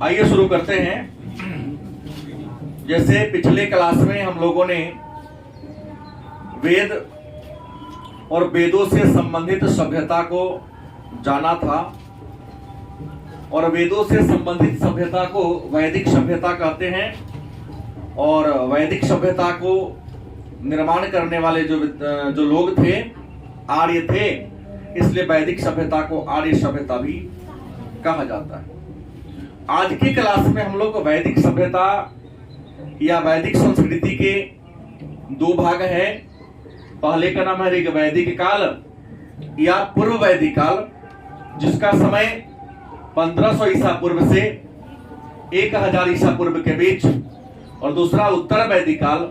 आइए शुरू करते हैं। जैसे पिछले क्लास में हम लोगों ने वेद और वेदों से संबंधित सभ्यता को जाना था और वेदों से संबंधित सभ्यता को वैदिक सभ्यता कहते हैं और वैदिक सभ्यता को निर्माण करने वाले जो लोग थे आर्य थे, इसलिए वैदिक सभ्यता को आर्य सभ्यता भी कहा जाता है। आज की क्लास में हम लोग वैदिक सभ्यता या वैदिक संस्कृति के दो भाग हैं। पहले का नाम है ऋग वैदिक काल या पूर्व वैदिक काल, जिसका समय 1500 ईसा पूर्व से 1000 ईसा पूर्व के बीच, और दूसरा उत्तर वैदिक काल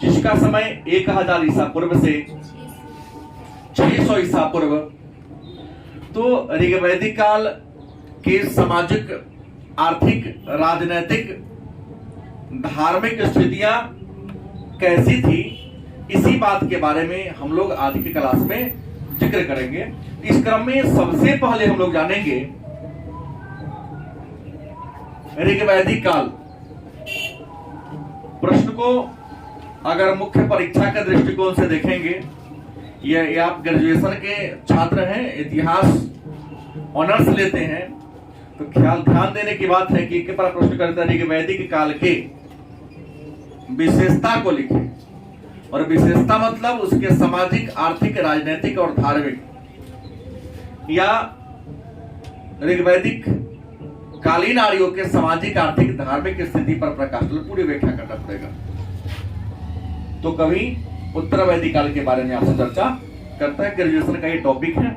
जिसका समय 1000 ईसा पूर्व से 600 ईसा पूर्व। तो ऋग वैदिक काल की सामाजिक, आर्थिक, राजनैतिक, धार्मिक स्थितियां कैसी थी, इसी बात के बारे में हम लोग आज की क्लास में जिक्र करेंगे। इस क्रम में सबसे पहले हम लोग जानेंगे ऋग वैदिक काल। प्रश्न को अगर मुख्य परीक्षा के दृष्टिकोण से देखेंगे, ये आप ग्रेजुएशन के छात्र हैं, इतिहास ऑनर्स लेते हैं, तो ध्यान देने की बात है कि एक पर प्रश्न करता है कि वैदिक काल के विशेषता को लिखें, और विशेषता मतलब उसके सामाजिक, आर्थिक, राजनीतिक और धार्मिक, या ऋग्वैदिक कालीन आर्यों के सामाजिक, आर्थिक, धार्मिक स्थिति पर प्रकाश डाल पूरी व्याख्या करना पड़ेगा। तो कभी उत्तर वैदिक काल के बारे में आपसे चर्चा करता है। ग्रेजुएशन का ये टॉपिक है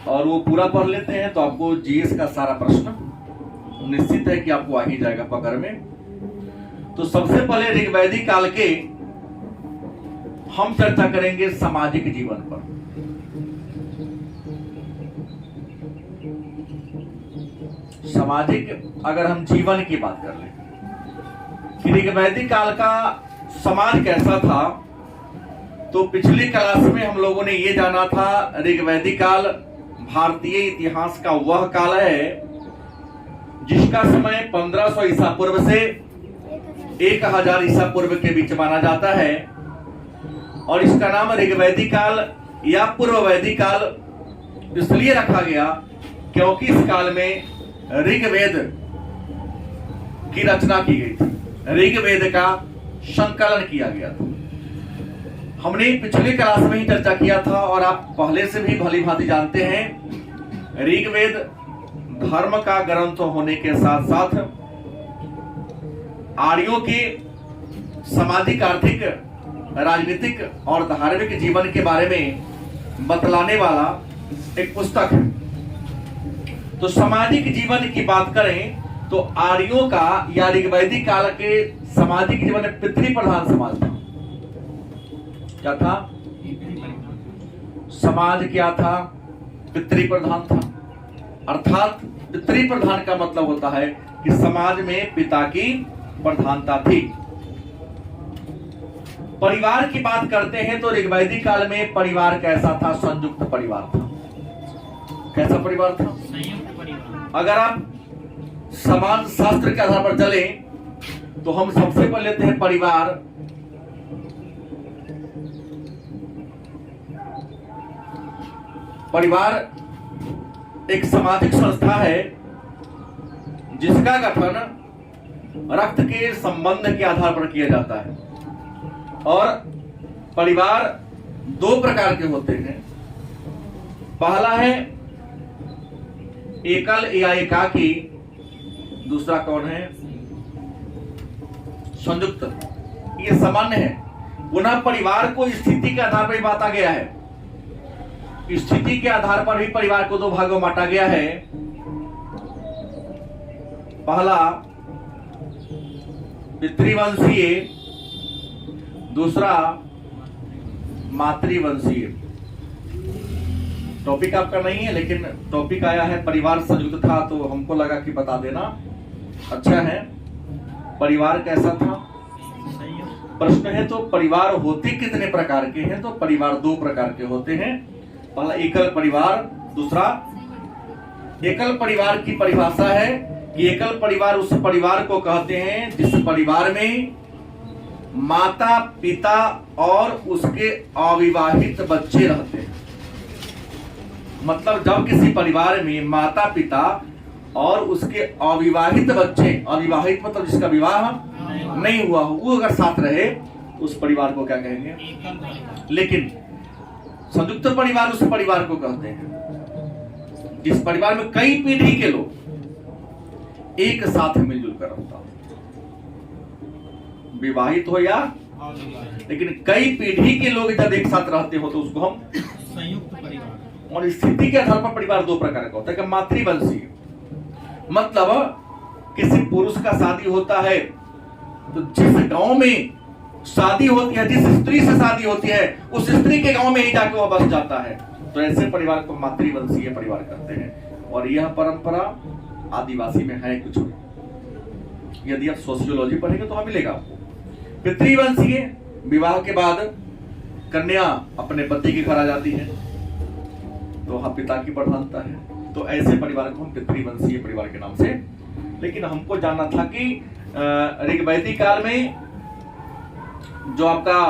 और वो पूरा पढ़ लेते हैं तो आपको जीएस का सारा प्रश्न निश्चित है कि आपको आ ही जाएगा पकड़ में। तो सबसे पहले ऋग वैदिक काल के हम चर्चा करेंगे सामाजिक जीवन पर। सामाजिक अगर हम जीवन की बात कर लें कि ऋग वैदिक काल का समाज कैसा था, तो पिछली क्लास में हम लोगों ने ये जाना था ऋग वैदिक काल भारतीय इतिहास का वह काल है जिसका समय 1500 ईसा पूर्व से 1000 ईसा पूर्व के बीच माना जाता है, और इसका नाम ऋग वैदिक काल या पूर्व वैदिक काल इसलिए रखा गया क्योंकि इस काल में ऋग्वेद की रचना की गई थी, ऋग्वेद का संकलन किया गया था। हमने पिछली क्लास में ही चर्चा किया था और आप पहले से भी भली भांति जानते हैं, ऋग्वेद धर्म का ग्रंथ होने के साथ साथ आर्यों के सामाजिक, आर्थिक, राजनीतिक और धार्मिक जीवन के बारे में बतलाने वाला एक पुस्तक है। तो सामाजिक जीवन की बात करें तो आर्यों का या ऋग्वैदिक काल के सामाजिक जीवन पितृ प्रधान समाज था। क्या था? समाज क्या था? पितृ प्रधान था। अर्थात पितृ प्रधान का मतलब होता है कि समाज में पिता की प्रधानता थी। परिवार की बात करते हैं तो ऋग्वैदिक काल में परिवार कैसा था? संयुक्त परिवार था। कैसा परिवार था? संयुक्त परिवार। अगर आप समाज शास्त्र के आधार पर चले तो हम सबसे पहले लेते हैं परिवार। परिवार एक सामाजिक संस्था है जिसका गठन रक्त के संबंध के आधार पर किया जाता है, और परिवार दो प्रकार के होते हैं। पहला है एकल या एकाकी, दूसरा कौन है? संयुक्त। ये सामान्य है। पुनः परिवार को स्थिति के आधार पर ही बांटा गया है। स्थिति के आधार पर भी परिवार को दो भागों में बांटा गया है। पहला पितृवंशीय, दूसरा मातृवंशीय। टॉपिक आपका नहीं है, लेकिन टॉपिक आया है परिवार संयुक्त था, तो हमको लगा कि बता देना अच्छा है। परिवार कैसा था? प्रश्न है तो परिवार होते कितने प्रकार के हैं? तो परिवार दो प्रकार के होते हैं। पहला एकल परिवार, दूसरा एकल परिवार की परिभाषा है कि एकल परिवार उस परिवार को कहते हैं जिस परिवार में माता पिता और उसके अविवाहित बच्चे रहते हैं। मतलब जब किसी परिवार में माता पिता और उसके अविवाहित बच्चे, अविवाहित मतलब जिसका विवाह नहीं हुआ हो, वो अगर साथ रहे तो उस परिवार को क्या कहेंगे? लेकिन संयुक्त परिवार उस परिवार को कहते हैं जिस परिवार में कई पीढ़ी के लोग एक साथ मिलजुल कर रहता हो, विवाहित हो या, लेकिन कई पीढ़ी के लोग जब एक साथ रहते हो तो उसको हम संयुक्त परिवार। और स्थिति के आधार पर परिवार दो प्रकार का होता है। मातृवंशीय मतलब किसी पुरुष का शादी होता है तो जिस गांव में शादी होती है, जिस स्त्री से शादी होती है, उस स्त्री के गांव में ही जाके वह बस जाता है, तो ऐसे परिवार को मातृवंशीय परिवार कहते हैं। और यह परंपरा आदिवासी में है कुछ भी। यदि आप सोशियोलॉजी पढ़ेंगे तो वहां मिलेगा आपको। पितृवंशीय विवाह के बाद कन्या अपने पति के घर आ जाती है तो वहां पिता की प्रधानता है, तो ऐसे परिवार को हम पितृवंशीय परिवार के नाम से। लेकिन हमको जानना था कि ऋग्वैदिक काल में जो आपका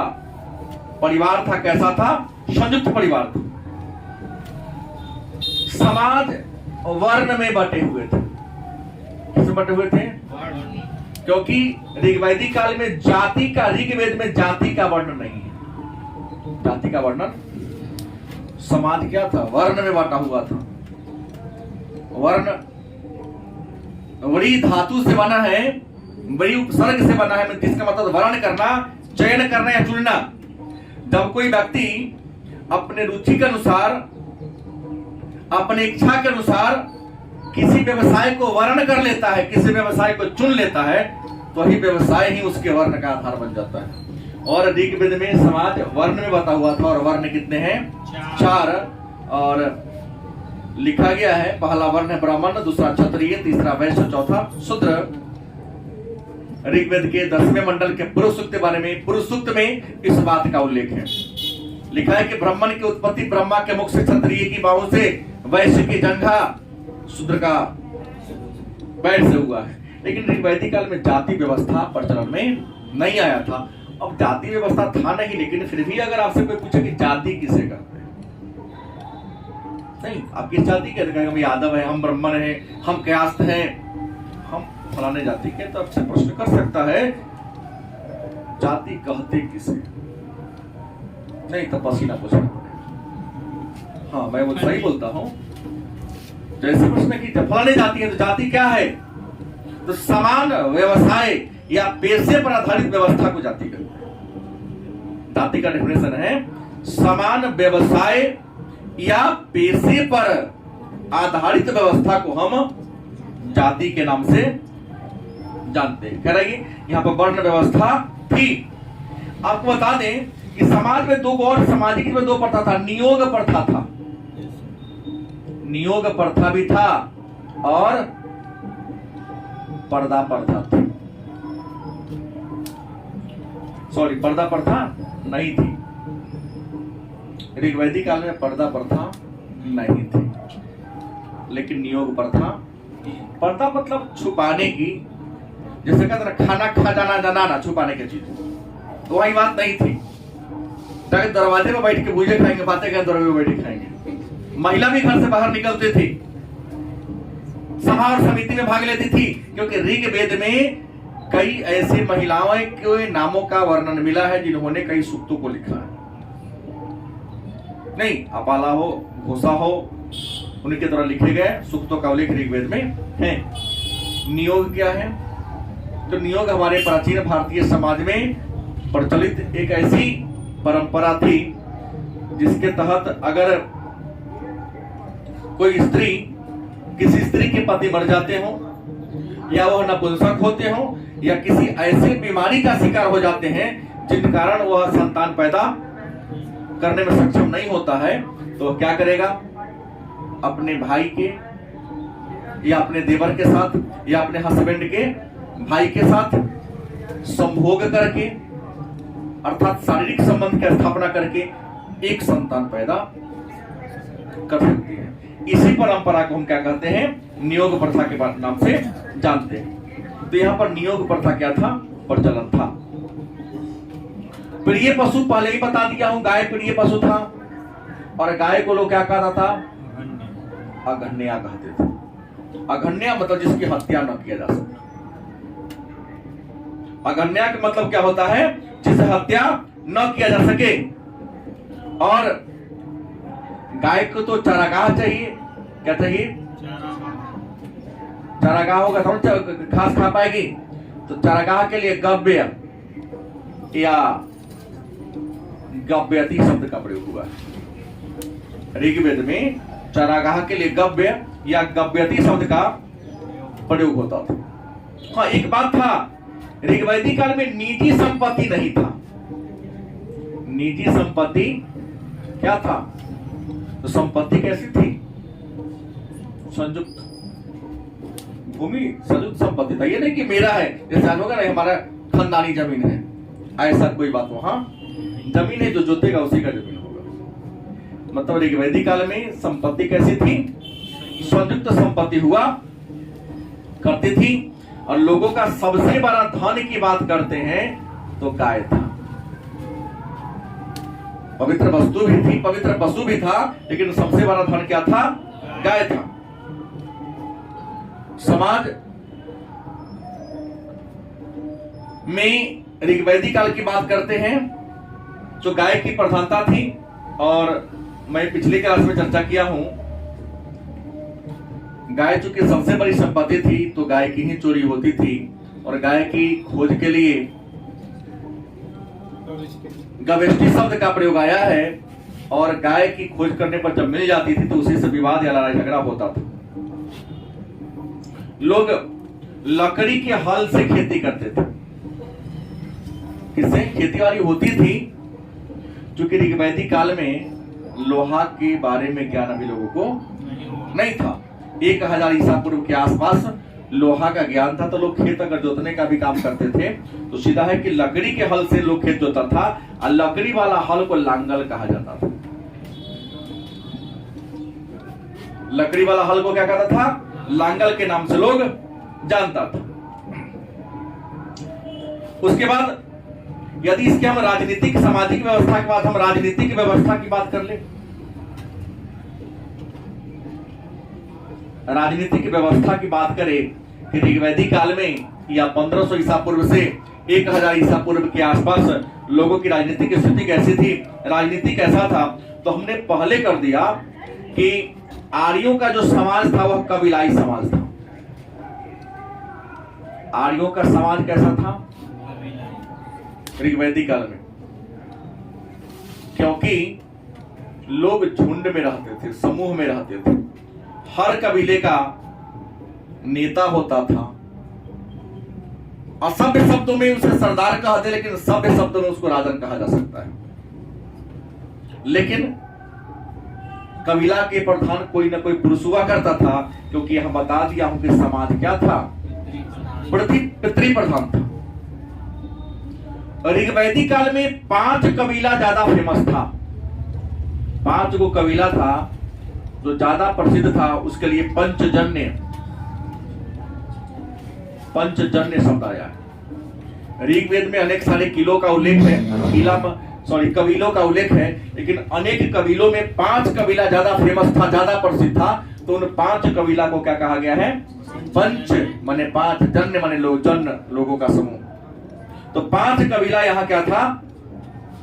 परिवार था कैसा था? संयुक्त परिवार था। समाज वर्ण में बटे हुए थे। किसमें बटे हुए थे? क्योंकि ऋग्वैदिक काल में जाति का, ऋग्वेद में जाति का वर्णन नहीं है। जाति का वर्णन, समाज क्या था? वर्ण में बांटा हुआ था। वर्ण वरी धातु से बना है, वरी उपसर्ग से बना है, जिसका मतलब वर्ण करना, चयन करना या चुनना। जब कोई व्यक्ति अपने रुचि के अनुसार, अपने इच्छा के अनुसार किसी व्यवसाय को वर्ण कर लेता है, किसी व्यवसाय को चुन लेता है, तो वही व्यवसाय ही उसके वर्ण का आधार बन जाता है। और ऋग्वेद में समाज वर्ण में बता हुआ था, और वर्ण कितने हैं? 4। और लिखा गया है, पहला वर्ण है ब्राह्मण, दूसरा क्षत्रिय, तीसरा वैश्य, चौथा शूद्र। ऋग्वेद के 10वें मंडल के पुरुष सूक्त के बारे में, पुरुष सूक्त में इस बात का उल्लेख है। लिखा है कि ब्राह्मण की उत्पत्ति ब्रह्मा के मुख से, क्षत्रिय की बाहु से, वैश्य की जंघा, शूद्र का पैर से हुआ है। लेकिन ऋग्वैदिक काल में जाति व्यवस्था प्रचलन में नहीं आया था। अब जाति व्यवस्था था नहीं, लेकिन फिर भी अगर आपसे कोई पूछे कि जाति किसे कहते हैं, नहीं आप किस जाति के, हम यादव है, हम ब्राह्मण है, हम कायस्थ हैं, हम फलाने जाति के, तो आपसे प्रश्न कर सकता है जाति कहते किसे? नहीं तो पसीना पूछना पड़ेगा। हाँ मैं वो सही बोलता हूं। जैसे प्रश्न की फलाने जाति है तो जाति क्या है? तो समान व्यवसाय या पेशे पर आधारित व्यवस्था को जाति कहते हैं। जाति का डेफिनेशन है समान व्यवसाय या पेशे पर आधारित व्यवस्था को हम जाति के नाम से जानते हैं। कह रही यहां पर वर्ण व्यवस्था थी। आपको बता दें कि समाज में दो और सामाजिक में दो प्रथा था। नियोग प्रथा था, नियोग प्रथा भी था, और पर्दा प्रथा थी। सॉरी, पर्दा प्रथा नहीं थी। ऋग्वैदिक काल में पर्दा प्रथा नहीं थी, लेकिन नियोग प्रथा। पर्दा मतलब छुपाने की, जैसे कहते ना खाना खा जाना, जनाना, छुपाने की चीज, तो वही बात नहीं थी। दरवाजे में बैठ के भूजे खाएंगे, बातें करें, दरवाजे में बैठ के खाएंगे। महिला भी घर से बाहर निकलती थी, सभा और समिति में भाग लेती थी, क्योंकि ऋग्वेद में कई ऐसी महिलाओं के नामों का वर्णन मिला है जिन्होंने कई सूक्तों को लिखा है। नहीं, अपाला हो, घोषा हो, उनके द्वारा लिखे गए सूक्तों का उल्लेख ऋग्वेद में है। नियोग क्या है? तो नियोग हमारे प्राचीन भारतीय समाज में प्रचलित एक ऐसी परंपरा थी जिसके तहत अगर कोई स्त्री, किसी स्त्री के पति मर जाते हो, या वह नपुंसक होते हो, या किसी ऐसी बीमारी का शिकार हो जाते हैं जिन कारण वह संतान पैदा करने में सक्षम नहीं होता है, तो क्या करेगा? अपने भाई के या अपने देवर के साथ या अपने हस्बैंड के भाई के साथ संभोग करके, अर्थात शारीरिक संबंध की स्थापना करके एक संतान पैदा कर सकती है। इसी परंपरा को हम क्या कहते हैं, नियोग प्रथा के नाम से जानते हैं। तो यहां पर नियोग प्रथा क्या था, प्रचलन था। प्रिय पशु पहले ही बता दिया हूं, गाय प्रिय पशु था, और गाय को लोग क्या कहता था, अघन्या कहते थे। अघन्या मतलब जिसकी हत्या न किया जा सके। अघन्या का मतलब क्या होता है, जिसे हत्या न किया जा सके। और गाय को तो चारागाह चाहिए, क्या चाहिए, चारागाह होगा तो घास खा पाएगी। तो चारागाह के लिए गव्य या गव्यति शब्द का प्रयोग हुआ है। ऋग्वेद में चारागाह के लिए गव्य या गव्यति शब्द का प्रयोग होता था। हाँ, एक बात था, ऋग्वैदिक काल में निजी संपत्ति नहीं था। निजी संपत्ति क्या था, तो संपत्ति कैसी थी, संयुक्त भूमि, संयुक्त संपत्ति था। ये नहीं कि मेरा है, जैसे आज होगा ना हमारा खानदानी जमीन है, ऐसा कोई बात हो। हाँ, जमीन है, जो जोतेगा उसी का जमीन होगा। मतलब ऋग्वैदिक काल में संपत्ति कैसी थी, संयुक्त संपत्ति हुआ करती थी। और लोगों का सबसे बड़ा धन की बात करते हैं तो गाय था। पवित्र वस्तु भी थी, पवित्र पशु भी था, लेकिन सबसे बड़ा धन क्या था, गाय था। समाज में ऋग्वैदिक काल की बात करते हैं तो गाय की प्रधानता थी। और मैं पिछले क्लास में चर्चा किया हूं, गाय चूंकि सबसे बड़ी संपत्ति थी तो गाय की ही चोरी होती थी। और गाय की खोज के लिए गवेष्टि शब्द का प्रयोग आया है। और गाय की खोज करने पर जब मिल जाती थी तो उसी से विवाद या लड़ाई झगड़ा होता था। लोग लकड़ी के हल से खेती करते थे। किससे खेती बाड़ी होती थी, क्योंकि ऋग्वैदिक काल में लोहा के बारे में ज्ञान अभी लोगों को नहीं था। 1000 ईसा पूर्व के आसपास लोहा का ज्ञान था। तो लोग खेत अगर जोतने का भी काम करते थे तो सीधा है कि लकड़ी के हल से लोग खेत जोता था। और लकड़ी वाला हल को लांगल कहा जाता था। लकड़ी वाला हल को क्या कहता था, लांगल के नाम से लोग जानता था। उसके बाद यदि इसके हम राजनीतिक सामाजिक व्यवस्था के बाद हम राजनीतिक व्यवस्था की बात कर ले, राजनीतिक व्यवस्था की बात करें कि ऋग्वैदिक काल में या 1500 ईसा पूर्व से 1000 ईसा पूर्व के आसपास लोगों की राजनीतिक स्थिति कैसी थी, राजनीति कैसा था, तो हमने पहले कर दिया कि आर्यों का जो समाज था वह कबीलाई समाज था। आर्यों का समाज कैसा था ऋग्वैदिक काल में, क्योंकि लोग झुंड में रहते थे, समूह में रहते थे। हर कबीले का नेता होता था। असभ्य शब्दों में उसे सरदार कहते, लेकिन सभ्य शब्दों में उसको राजन कहा जा सकता है। लेकिन कबीला के प्रधान कोई ना कोई पुरुष हुआ करता था, क्योंकि यहां बता दिया हूं कि समाज क्या था, पितृ प्रधान था। ऋग्वैदिक काल में 5 कबीला ज्यादा फेमस था। 5 गो कबीला था जो ज्यादा प्रसिद्ध था। उसके लिए पंचजन्य शब्द आया। ऋग्वेद में अनेक सारे किलों का उल्लेख है, कबीलों का उल्लेख है, लेकिन अनेक कबीलों में 5 कबीला ज्यादा फेमस था, ज्यादा प्रसिद्ध था। तो उन 5 कबीला को क्या कहा गया है, पंच माने 5, जन्य माने लोग, जन लोगों का समूह। तो 5 कबीला यहाँ क्या था,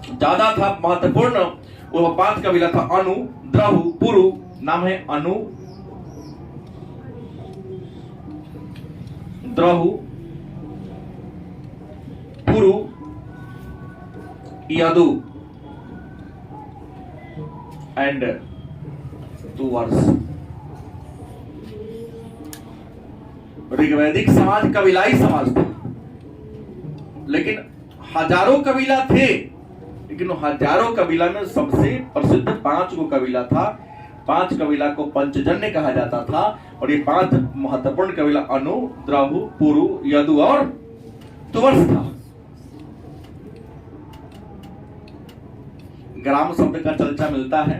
ज्यादा था, महत्वपूर्ण। वो 5 कबीला था अनु, द्रहु, पुरु, नाम है अनु, द्रहु, पुरु, यदु एंड तुवर्स। ऋग्वैदिक समाज कबीलाई समाज था, लेकिन हजारों कबीला थे, लेकिन हजारों कबीला में सबसे प्रसिद्ध 5 गो कबीला था। 5 कबीला को पंचजन्य कहा जाता था। और ये 5 महत्वपूर्ण कबीला अनु, द्रहु, पुरु, यदु और तुवर्स था। ग्राम शब्द का चर्चा मिलता है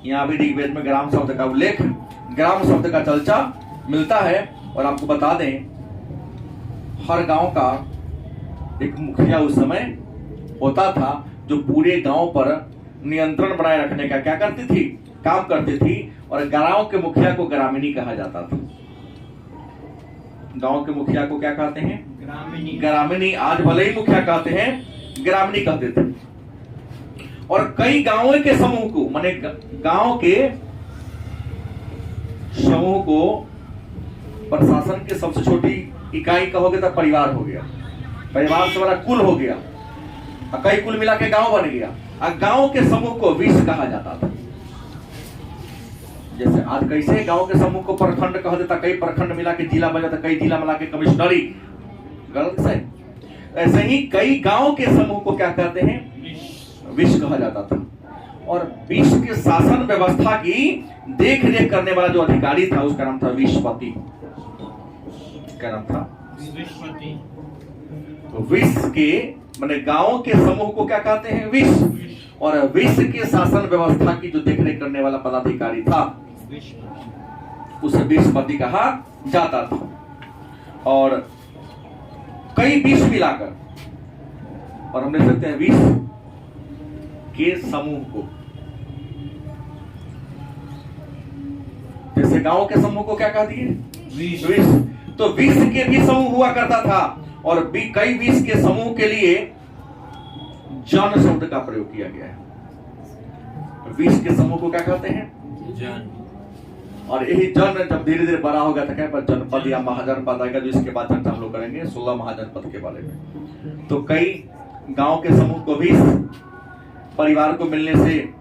यहाँ भी ऋग्वेद में ग्राम शब्द का उल्लेख, ग्राम शब्द का चर्चा मिलता है। और आपको बता दें, हर गांव का एक मुखिया उस समय होता था, जो पूरे गांव पर नियंत्रण बनाए रखने का क्या करती थी, काम करती थी। और गांव के मुखिया को ग्रामीणी कहा जाता था। गांव के मुखिया को क्या कहते हैं, ग्रामीणी। ग्रामीणी। आज भले ही मुखिया कहते हैं, ग्रामीणी कहते थे। और कई गांवों के समूह को, माने गांव के समूह को प्रशासन के सबसे छोटी इकाई कहोगे तो परिवार हो गया, परिवार से बड़ा कुल हो गया, और कई कुल मिला के गांव बन गया। और गांव के समूह को विश्व कहा जाता था। जैसे आज कैसे गांव के समूह को प्रखंड कह देता, कई प्रखंड मिला के जिला बन जाता, कई जिला मिला के कमिश्नरी, गलत से। ऐसे ही कई गांव के समूह को क्या कहते हैं, विश्व कहा जाता था। और विश्व के शासन व्यवस्था की देख रेख करने वाला जो अधिकारी था, उसका नाम था विश्वपति। क्या नाम था, विश्वपति। तो विश्व के माने गांव के समूह को क्या कहते हैं, विश्व। और विश्व के शासन व्यवस्था की जो देखरेख करने वाला पदाधिकारी था, उसे विश्वपति कहा जाता था। और कई विश्व मिलाकर, और हम देख सकते हैं विश्व के समूह को, जैसे गांव के समूह को क्या कह दिए, विश्व। तो विश्व के भी समूह हुआ करता था। और कई विश्व के समूह के लिए जन शब्द का प्रयोग किया गया है। विश्व के समूह को क्या कहते हैं, जन। और यही जन जब धीरे धीरे बड़ा हो गया था, क्या पर जनपद या महाजनपद आएगा, जो इसके बाद चर्चा हम लोग करेंगे 16 महाजनपद के बारे में। तो कई गांव के समूह को विश्व, परिवार को मिलने से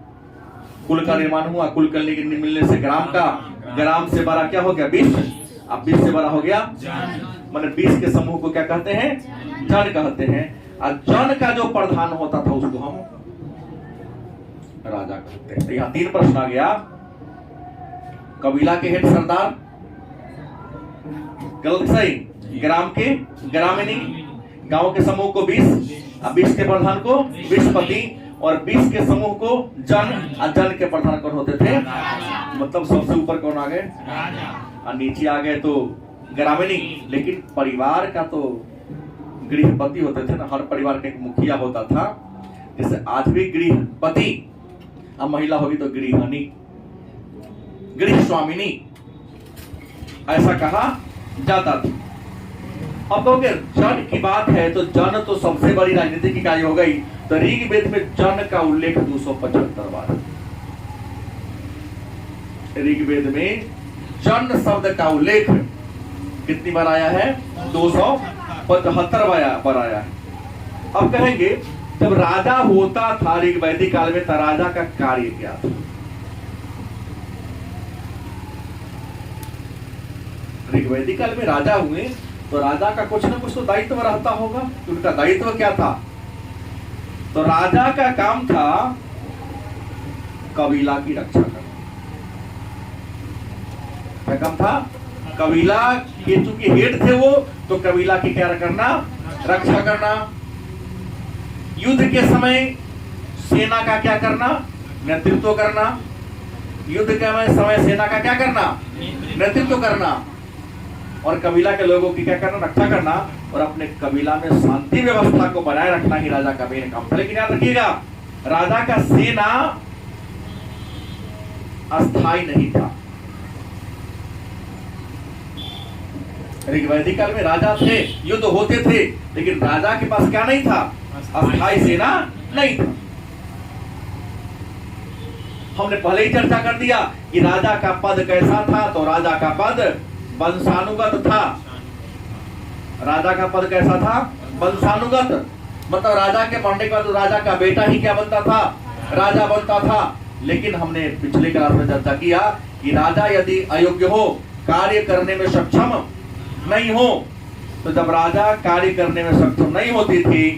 कुल का निर्माण हुआ, कुल के मिलने से ग्राम का, ग्राम से बड़ा क्या हो गया, विश्व। अब विश्व से बड़ा हो गया जन। माने विश्व के समूह को क्या कहते हैं, जन कहते हैं। और जन का जो प्रधान होता था, उसको हम राजा कहते हैं। तो यहाँ 3 प्रश्न आ गया। कबीला के हेड सरदार, गलत सही। ग्राम के ग्रामीणी, गांव के समूह को विश्व, विश्व के प्रधान को विश्वपति, और विश्व के समूह को जन, और जन के प्रधान कौन होते थे, मतलब सबसे ऊपर कौन आ गए, राजा। और नीचे आ गए तो ग्रामीणी। लेकिन परिवार का तो गृहपति होते थे ना, हर परिवार का एक मुखिया होता था। जैसे आज भी गृहपति, अब महिला होगी तो गृहिणी, गृह स्वामिनी, ऐसा कहा जाता था। अब कहोगे जन की बात है, तो जन तो सबसे बड़ी राजनीतिक इकाई हो गई। तो ऋग्वेद में जन का उल्लेख 275 बार, ऋग्वेद में जन शब्द का उल्लेख कितनी बार आया है, 275 बार आया है। अब कहेंगे जब राजा होता था ऋग्वैदिक काल में, तो राजा का कार्य क्या था। ऋग्वैदिक काल में राजा हुए तो राजा का कुछ ना कुछ तो दायित्व रहता होगा। तो उनका दायित्व क्या था, तो राजा का काम था कबीला की रक्षा करना। क्या काम था, कबीला के चूंकि हेड थे वो, तो कबीला की क्या करना, रक्षा करना। युद्ध के समय सेना का क्या करना, नेतृत्व करना। युद्ध के समय सेना का क्या करना, नेतृत्व करना। और कबीला के लोगों की क्या करना, रक्षा करना। और अपने कबीला में शांति व्यवस्था को बनाए रखना ही राजा का मेन काम था। लेकिन याद रखिएगा, राजा का सेना अस्थाई नहीं था। ऋग्वैदिक काल में राजा थे, युद्ध होते थे, लेकिन राजा के पास क्या नहीं था, अस्थाई सेना नहीं था। हमने पहले ही चर्चा कर दिया कि राजा का पद कैसा था, तो राजा का पद वंशानुगत था। राजा का पद कैसा था, वंशानुगत, मतलब राजा के मरने के बाद राजा का बेटा ही क्या बनता था, राजा बनता था। लेकिन हमने पिछले क्लास में चर्चा किया कि राजा यदि अयोग्य हो, कार्य करने में सक्षम नहीं हो, तो जब राजा कार्य करने में सक्षम नहीं होती थी,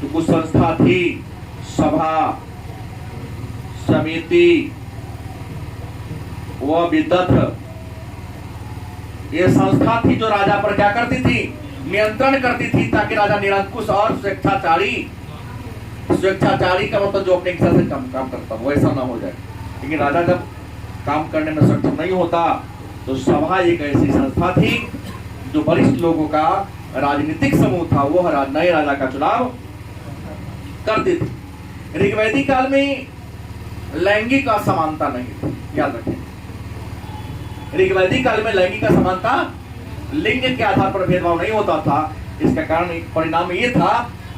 तो कुछ संस्था थी, सभा, समिति, व विद्वत, ये संस्था थी जो राजा पर क्या करती थी, नियंत्रण करती थी, ताकि राजा निरंकुश और स्वेच्छाचारी का मतलब जो अपने इच्छा से काम करता हो, वैसा ना हो जाए। लेकिन राजा जब काम करने में सक्षम नहीं होता तो सभा एक ऐसी संस्था थी जो वरिष्ठ लोगों का राजनीतिक समूह था, वो नए राजा का चुनाव करते थे। ऋग्वैदिक काल में लैंगिक असमानता नहीं थी, याद रखें। ऋग्वैदिक काल में लैंगिक असमानता, लिंग के आधार पर भेदभाव नहीं होता था। इसका कारण परिणाम ये था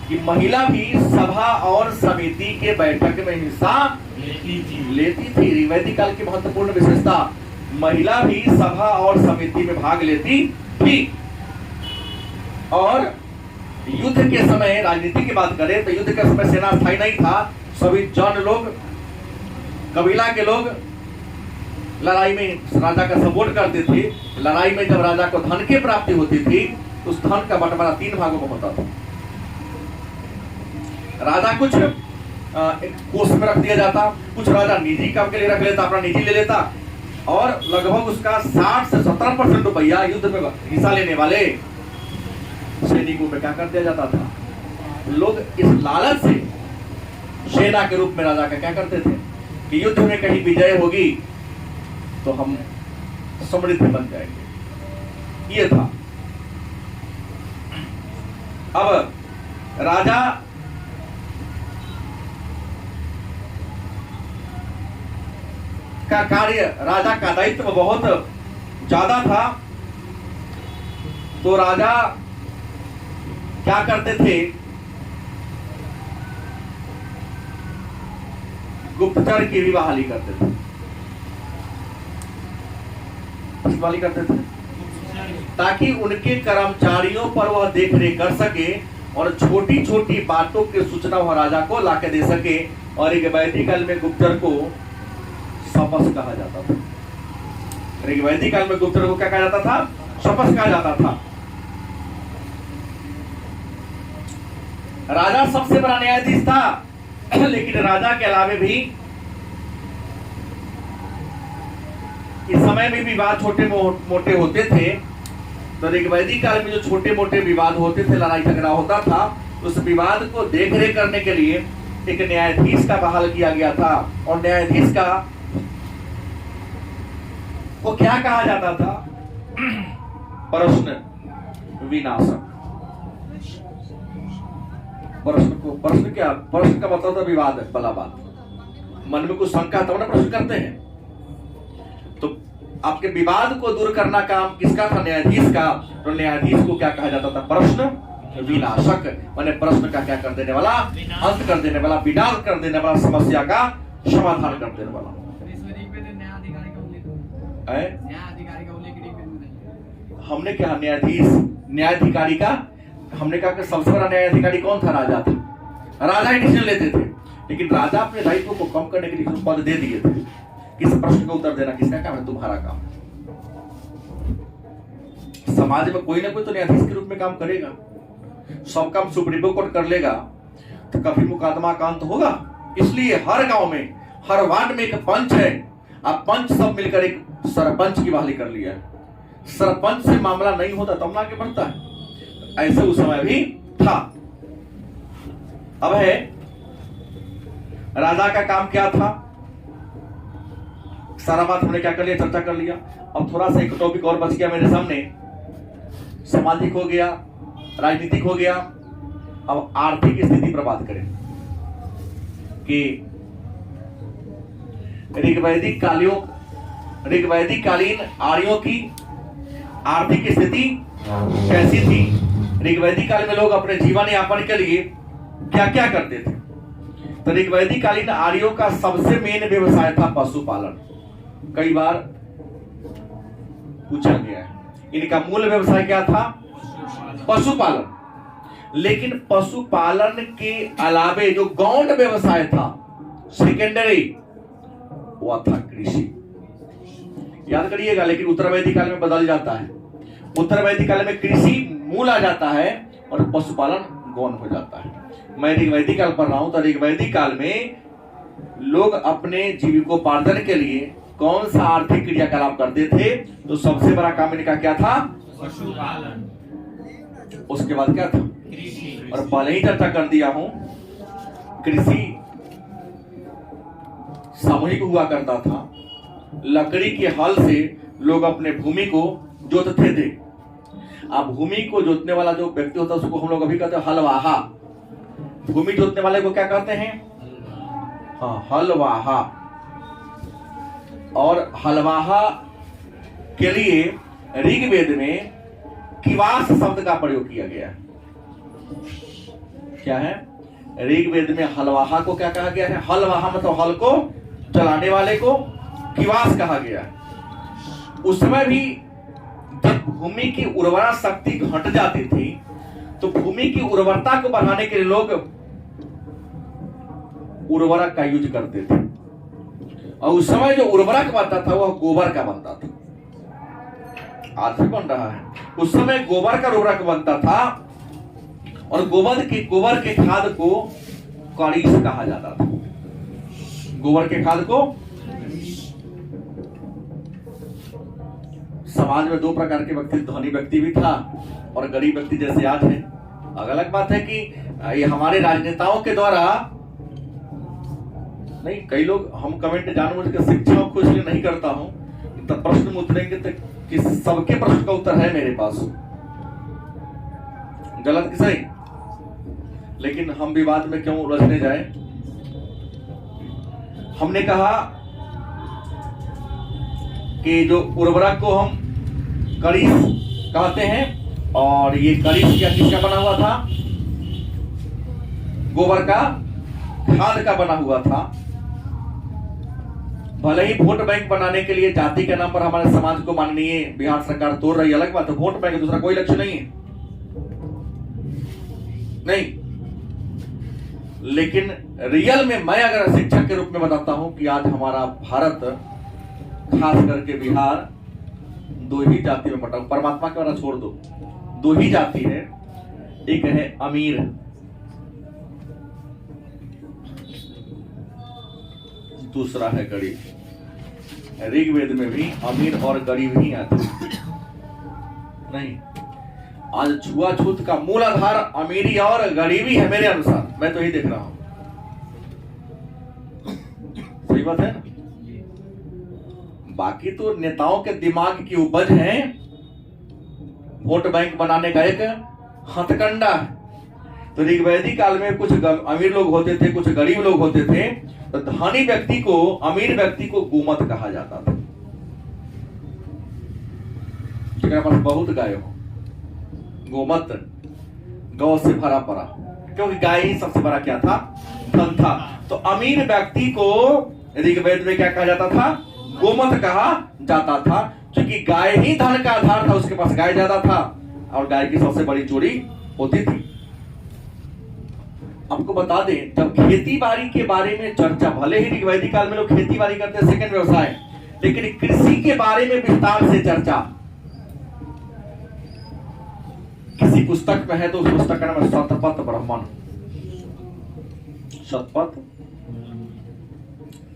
कि महिला भी सभा और समिति के बैठक में हिस्सा लेती थी। ऋग्वैदिक काल की महत्वपूर्ण विशेषता, महिला भी सभा और समिति में भाग लेती थी। और युद्ध के समय, राजनीति की बात करें तो युद्ध के समय सेना स्थायी नहीं था। सभी जन लोग, कबीला के लोग लड़ाई में राजा का सपोर्ट करते थे। लड़ाई में जब राजा को धन की प्राप्ति होती थी तो उस धन का बंटवारा 3 भागों में होता था। राजा कुछ एक कोष में रख दिया जाता, कुछ राजा निजी काम के लिए रख लेता, अपना निजी ले लेता, और लगभग उसका 60 से 70% रुपया युद्ध में हिस्सा लेने वाले सैनिकों में क्या कर दिया जाता था। लोग इस लालच से सेना के रूप में राजा का क्या करते थे कि युद्ध में कहीं विजय होगी तो हम समृद्ध बन जाएंगे, ये था। अब राजा का कार्य, राजा का दायित्व बहुत ज्यादा था। तो राजा क्या करते थे, गुप्तचर की भी बहाली करते थे। बहाली करते थे ताकि उनके कर्मचारियों पर वह देख रेख कर सके और छोटी छोटी बातों की सूचना वह राजा को लाके दे सके। और ऋग्वैदिक काल में गुप्तचर को सपस कहा जाता था। ऋग्वैदिक काल में गुप्तचर को क्या कहा जाता था? सपस कहा जाता था। राजा सबसे बड़ा न्यायाधीश था, लेकिन राजा के अलावे भी इस समय में विवाद छोटे मोटे होते थे। तो ऋग्वैदिक काल में जो छोटे मोटे विवाद होते थे, लड़ाई झगड़ा होता था, उस विवाद को देखरेख करने के लिए एक न्यायाधीश का बहाल किया गया था। और न्यायाधीश का वो क्या कहा जाता था? प्रश्न विनाशक। प्रश्न क्या? प्रश्न का मतलब था विवाद वाला बात। मन में कुछ शंका तब ना प्रश्न करते हैं। तो आपके विवाद को दूर करना काम किसका था? न्यायाधीश का। तो न्यायाधीश को क्या कहा जाता था? प्रश्न विनाशक, माने प्रश्न का क्या कर देने वाला? अंत कर देने वाला, विनाश कर देने वाला, समस्या का समाधान कर देने वाला। हमने क्या न्यायाधीष, न्यायाधिकारी का हमने कहा कि सबसे बड़ा न्यायाधिकारी कौन था? राजा था। राजा ही डिसीजन लेते थे, लेकिन राजा अपने दायित्व को कम करने के लिए पद दे दिए थे। किस प्रश्न का उत्तर देना किसका काम है? तुम्हारा काम। समाज में कोई ना कोई तो न्यायाधीश के रूप में काम करेगा। सब काम सुप्रीम कोर्ट कर लेगा तो कभी मुकदमा का अंत होगा। इसलिए हर गांव में, हर वार्ड में एक पंच है। अब पंच सब मिलकर एक सरपंच की बहाली कर लिया है। सरपंच से मामला नहीं होता तब ना आगे बढ़ता है। ऐसे उस समय भी था। अब है राजा का काम क्या था? सारा बात हमने क्या कर लिया, चर्चा कर लिया। अब थोड़ा सा एक टॉपिक और बच गया मेरे सामने। सामाजिक हो गया, राजनीतिक हो गया। अब आर्थिक स्थिति पर बात करें कि ऋग्वैदिक कालीन आर्यों की आर्थिक स्थिति कैसी थी? ऋग्वैदिक काल में लोग अपने जीवन यापन के लिए क्या क्या करते थे? तो ऋग्वैदिक कालीन आर्यों का सबसे मेन व्यवसाय था पशुपालन। कई बार पूछा गया है, इनका मूल व्यवसाय क्या था? पशुपालन। लेकिन पशुपालन के अलावे जो गौण व्यवसाय था, सेकेंडरी, वह था कृषि। याद करिएगा, लेकिन उत्तर वैदिक काल में बदल जाता है। उत्तर वैदिक काल में कृषि मूल आ जाता है और पशुपालन गौण हो जाता है। मैं ऋग्वैदिक काल पढ़ रहा हूं। तो ऋग्वैदिक काल में लोग अपने जीविकोपार्जन के लिए कौन सा आर्थिक क्रियाकलाप करते थे? तो सबसे बड़ा काम इनका क्या था? पशुपालन। उसके बाद क्या था? कृषि। और पहले ही चर्चा कर दिया हूं, कृषि सामूहिक हुआ करता था। लकड़ी के हल से लोग अपने भूमि को जोतते थे। अब भूमि को जोतने वाला जो व्यक्ति होता है उसको हम लोग अभी कहते हैं हलवाहा। भूमि जोतने वाले को क्या कहते हैं? हाँ, हलवाहा। और हलवाहा के लिए ऋग्वेद में किवास शब्द का प्रयोग किया गया है। क्या है? ऋग्वेद में हलवाहा को क्या कहा गया है? हलवाहा मतलब हल को चलाने वाले को किवास कहा गया है। उस समय भी जब भूमि की उर्वरा शक्ति घट जाती थी तो भूमि की उर्वरता को बढ़ाने के लिए लोग उर्वरक का यूज करते थे। और उस समय जो उर्वरक बनता था वह गोबर का बनता था। आज भी बन रहा है। उस समय गोबर का उर्वरक बनता था और गोबर के खाद को कड़ीस कहा जाता था। गोबर के खाद को समाज में दो प्रकार के व्यक्ति, धनी व्यक्ति भी था और गरीब व्यक्ति जैसे आज है। अलग बात है कि ये हमारे राजनेताओं के द्वारा नहीं, कई लोग हम कमेंट जानबूझ के शिक्षा को इसलिए नहीं करता हूं तो प्रश्न उतरेंगे तो कि सबके प्रश्न का उत्तर है मेरे पास, गलत कि सही। लेकिन हम विवाद में क्यों उलझने जाए। हमने कहा कि जो उर्वरक को हम कड़ीस कहते हैं और ये कड़ीस क्या किसका बना हुआ था? गोबर का खाद का बना हुआ था। भले ही वोट बैंक बनाने के लिए जाति के नाम पर हमारे समाज को माननीय बिहार सरकार तोड़ रही है, अलग बात है। वोट बैंक दूसरा कोई लक्ष्य नहीं है, नहीं। लेकिन रियल में मैं अगर शिक्षक के रूप में बताता हूं कि आज हमारा भारत, खास करके बिहार, दो ही जाति में बटा। परमात्मा के वाला छोड़ दो, दो ही जाति है। एक है अमीर, दूसरा है गरीब। ऋग्वेद में भी अमीर और गरीब ही आते नहीं। आज छुआछूत का मूल आधार अमीरी और गरीबी है मेरे अनुसार। मैं तो ही देख रहा हूं, सही बात है ना। बाकी तो नेताओं के दिमाग की उपज है, वोट बैंक बनाने का एक हथकंडा है। तो ऋग्वैदिक काल में कुछ अमीर लोग होते थे, कुछ गरीब लोग होते थे। तो धनी व्यक्ति को, अमीर व्यक्ति को गोमत कहा जाता था। जिनके पास बहुत गाय हो, गोमत, गौ से भरा पड़ा, क्योंकि गाय ही सबसे बड़ा क्या था? धन था। तो अमीर व्यक्ति को ऋग्वेद में क्या कहा जाता था? गोमत कहा जाता था, क्योंकि गाय ही धन का आधार था। उसके पास गाय ज्यादा था और गाय की सबसे बड़ी चोरी होती थी। आपको बता दें, जब खेती बाड़ी के बारे में चर्चा, भले ही ऋग्वैदिक काल में लोग खेती बाड़ी करते सेकंड व्यवसाय, लेकिन कृषि के बारे में विस्तार से चर्चा किसी पुस्तक में है तो उस पुस्तक का नाम है शतपथ ब्राह्मण। शतपथ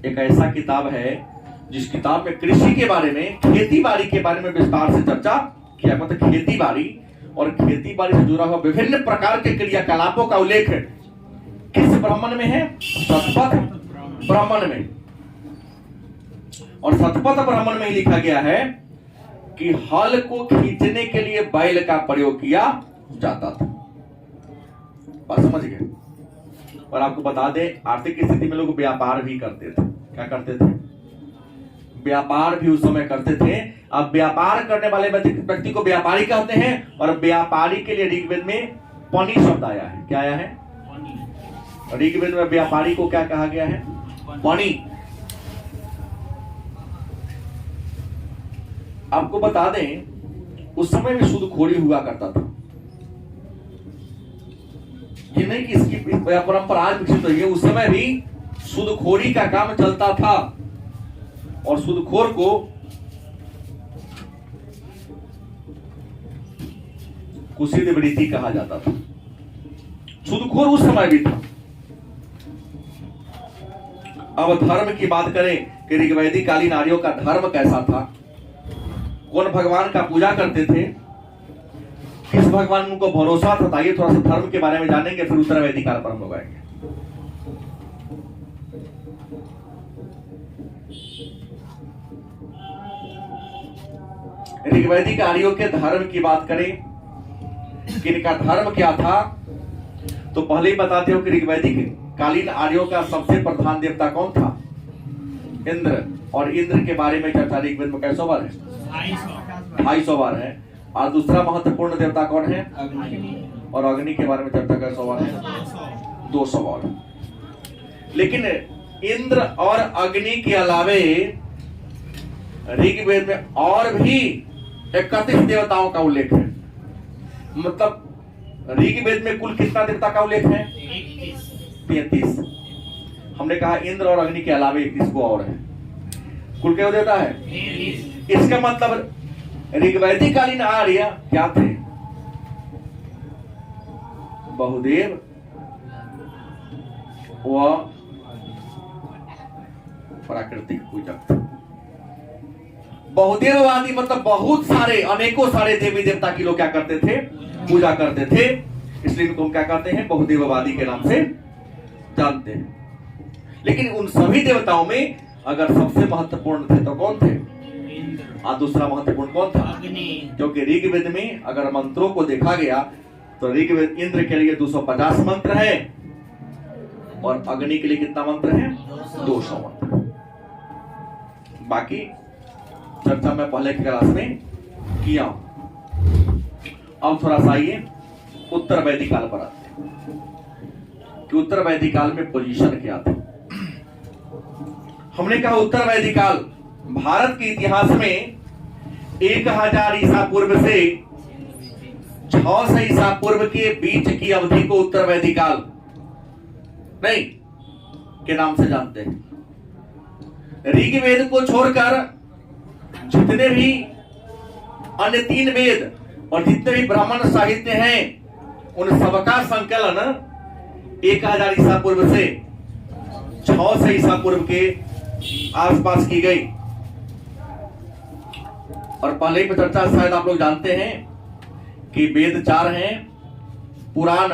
एक ऐसा किताब है जिस किताब में कृषि के बारे में, खेती बाड़ी के बारे में विस्तार से चर्चा किया। मतलब खेती बाड़ी और खेती बाड़ी से जुड़ा हुआ विभिन्न प्रकार के क्रियाकलापों का उल्लेख किस ब्राह्मण में है? शतपथ ब्राह्मण में। और शतपथ ब्राह्मण में ही लिखा गया है कि हल को खींचने के लिए बैल का प्रयोग किया जाता था। बात समझ गए? और आपको बता दें, आर्थिक स्थिति में लोग व्यापार भी करते थे। क्या करते थे? व्यापार भी उस समय करते थे। अब व्यापार करने वाले व्यक्ति को व्यापारी कहते हैं। और व्यापारी के लिए ऋग्वेद में पनी शब्द आया है। क्या आया है? ऋग्वेद में व्यापारी को क्या कहा गया है? पनी। आपको बता दें, उस समय भी सूदखोरी हुआ करता था। ये नहीं कि इसकी परंपरा आज विकसित हुई है, उस समय भी सूदखोरी का काम चलता था। और सूदखोर को कुसीद वृत्ति कहा जाता था। सूदखोर उस समय भी था। अब धर्म की बात करें कि ऋग्वैदिक कालीन नारियों का धर्म कैसा था, कौन भगवान का पूजा करते थे, किस भगवान उनको भरोसा था। आइए थोड़ा सा धर्म के बारे में जानेंगे, फिर उत्तरवैदिक काल पर हम लोग आएंगे। ऋग्वैदिक आर्यों के धर्म की बात करें कि इनका धर्म क्या था, तो पहले ही बताते हो कि ऋग्वैदिक कालीन आर्यों का सबसे प्रधान देवता कौन था? इंद्र। और इंद्र के बारे में चर्चा ऋग्वेद में कैसो बार है? 250 बार है। और दूसरा महत्वपूर्ण देवता कौन है? और अग्नि के बारे में चर्चा कैसो बार है? 200 बार। लेकिन इंद्र और अग्नि के अलावे ऋग्वेद में और भी 31 देवताओं का उल्लेख है। मतलब ऋग्वेद में कुल कितना देवता का उल्लेख है? 33। हमने कहा इंद्र और अग्नि के अलावे 31 को और है। कुल क्या देवता है? इसका मतलब ऋग्वैदिक कालीन आर्य क्या थे? बहुदेव व प्राकृतिक पूजक थे। बहुदेववादी मतलब बहुत सारे अनेकों सारे देवी देवता की लोग क्या करते थे? पूजा करते थे। इसलिए इनको हम क्या कहते हैं? बहुदेववादी के नाम से जानते हैं। लेकिन उन सभी देवताओं में अगर सबसे महत्वपूर्ण थे तो कौन थे? और दूसरा महत्वपूर्ण कौन था? क्योंकि ऋग्वेद में अगर मंत्रों को देखा गया तो ऋग्वेद इंद्र के लिए 250 मंत्र है और अग्नि के लिए कितना मंत्र है? 200 मंत्र। बाकी चर्चा मैं पहले की क्लास में किया। अब थोड़ा सा आइए उत्तर वैदिक काल पर आते हैं कि उत्तर वैदिक काल में पोजीशन क्या था। हमने कहा उत्तर वैदिक काल भारत के इतिहास में 1000 ईसा पूर्व से 600 ईसा पूर्व के बीच की अवधि को उत्तर वैदिक काल नहीं के नाम से जानते हैं। ऋग्वेद को छोड़कर जितने भी अन्य 3 वेद और जितने भी ब्राह्मण साहित्य हैं उन सबका संकलन 1000 ईसा पूर्व से 600 ईसा पूर्व के आसपास की गई। और पहले ही चर्चा शायद आप लोग जानते हैं कि वेद 4 हैं, पुराण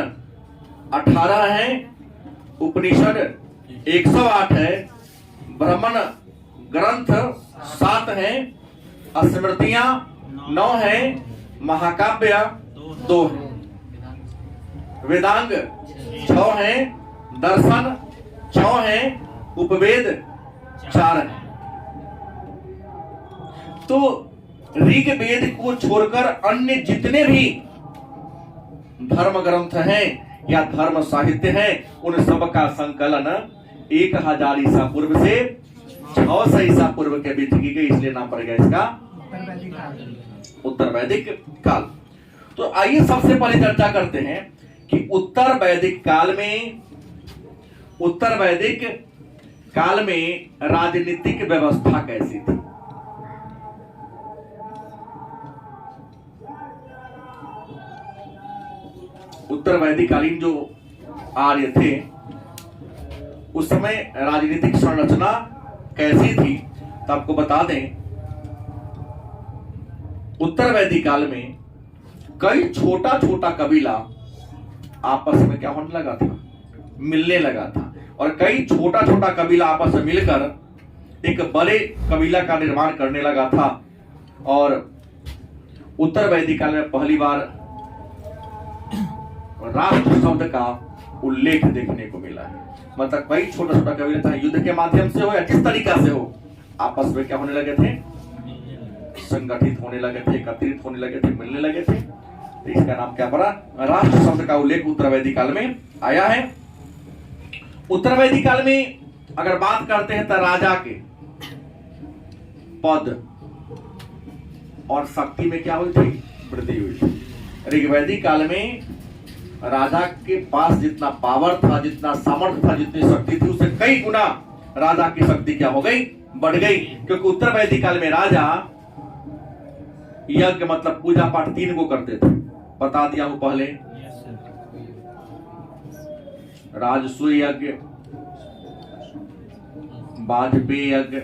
18 हैं, उपनिषद 108 है, ब्राह्मण ग्रंथ 7 हैं, स्मृतियां 9 हैं, महाकाव्य 2 हैं, वेदांग 6 हैं, दर्शन 6 हैं, उपवेद 4 हैं। तो ऋग्वेद को छोड़कर अन्य जितने भी धर्म ग्रंथ हैं या धर्म साहित्य हैं उन सब का संकलन 1000 ईसा पूर्व से 600 ईसा पूर्व के बीच की गई। इसलिए नाम पड़ गया इसका उत्तर वैदिक काल। तो आइए सबसे पहले चर्चा करते हैं कि उत्तर वैदिक काल में राजनीतिक व्यवस्था कैसी थी। उत्तर वैदिक कालीन जो आर्य थे उस समय राजनीतिक संरचना कैसी थी, तो आपको बता दें उत्तर वैदिक काल में कई छोटा छोटा कबीला आपस में क्या होने लगा था? मिलने लगा था। और कई छोटा छोटा कबीला आपस में मिलकर एक बड़े कबीला का निर्माण करने लगा था। और उत्तर वैदिक काल में पहली बार राष्ट्र शब्द का उल्लेख देखने को मिला है। मतलब कई छोटा छोटा कबीला चाहे युद्ध के माध्यम से हो या जिस तरीका से हो आपस में क्या होने लगे थे? संगठित होने लगे थे, एकत्रित होने लगे थे, मिलने लगे थे। तो इसका नाम क्या पड़ा? राष्ट्र शब्द का उल्लेख उत्तर वैदिक काल में आया है। उत्तर वैदिक काल में अगर बात करते हैं तो राजा के पद और शक्ति में क्या हुई थी? वृद्धि हुई थी। ऋग्वैदिक काल में राजा के पास जितना पावर था, जितना सामर्थ्य था, जितनी शक्ति थी उससे कई गुना राजा की शक्ति क्या हो गई? बढ़ गई। क्योंकि उत्तर वैदिक काल में राजा यज्ञ मतलब पूजा पाठ 3 को करते थे। बता दिया हूं पहले, राजसूय यज्ञ, वाजपेयी यज्ञ,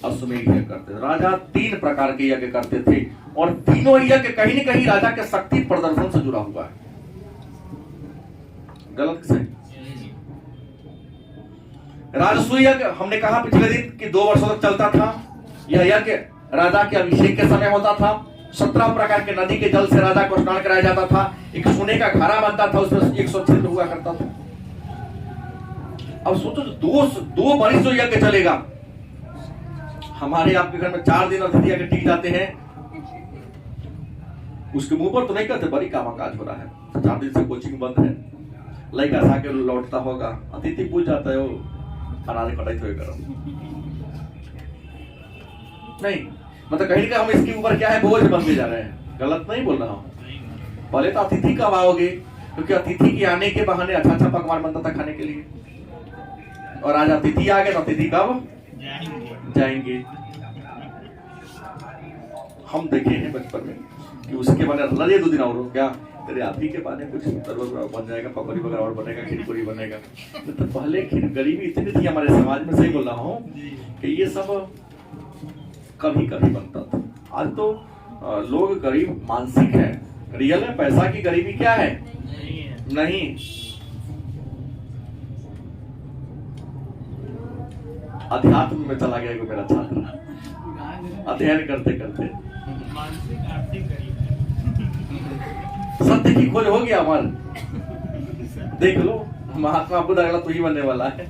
अश्वमेध यज्ञ करते थे। राजा 3 प्रकार के यज्ञ करते थे और तीनों यज्ञ कहीं न कहीं राजा के शक्ति प्रदर्शन से जुड़ा हुआ है। गलत से राजसूय यज्ञ हमने कहा पिछले दिन कि 2 वर्षों तक चलता था। यह यज्ञ राजा के अभिषेक के समय होता था। 17 प्रकार के नदी के जल से राजा को स्नान कराया जाता था। एक सोने का घड़ा बनता था, उसमें 100 छिद्र हुआ करता था। अब सोचो दो बरिस जो यज्ञ चलेगा, हमारे आपके घर में 4 दिन अतिथि अगर टिक जाते हैं, उसके मुंह पर तो नहीं कहते बड़ी कामकाज हो रहा है, 4 दिन से कोचिंग बंद है, लड़का सा के लौटता होगा, अतिथि पूछ जाता है वो अनाज कटाई तो करो नहीं, मतलब कहीं का हम इसके ऊपर क्या है बोझ बनते जा रहे हैं। गलत नहीं बोल रहा हूँ। पहले तो अतिथि कब आओगे, क्योंकि अतिथि के आने के बहाने अच्छा अच्छा पकवान बनता था खाने के लिए, और आज अतिथि आ गए तो अतिथि कब जाएंगे। हम देखे हैं बचपन में कि उसके बने लगे 2 दिन और क्या तेरे आप ही के बने कुछ बन जाएगा, पकौड़ी वगैरह और बनेगा, खीर पूरी बनेगा। तो पहले खीर गरीबी इतनी थी हमारे समाज में, सही बोल रहा हूँ, कि ये सब कभी कभी बनता था। आज तो लोग गरीब मानसिक है, रियल में पैसा की गरीबी क्या है? नहीं। अध्यात्म में चला गया मेरा छात्र अध्ययन करते करते, सत्य की खोज हो गया अमर। देख लो महात्मा बुद्ध अगला तो ही बनने वाला है,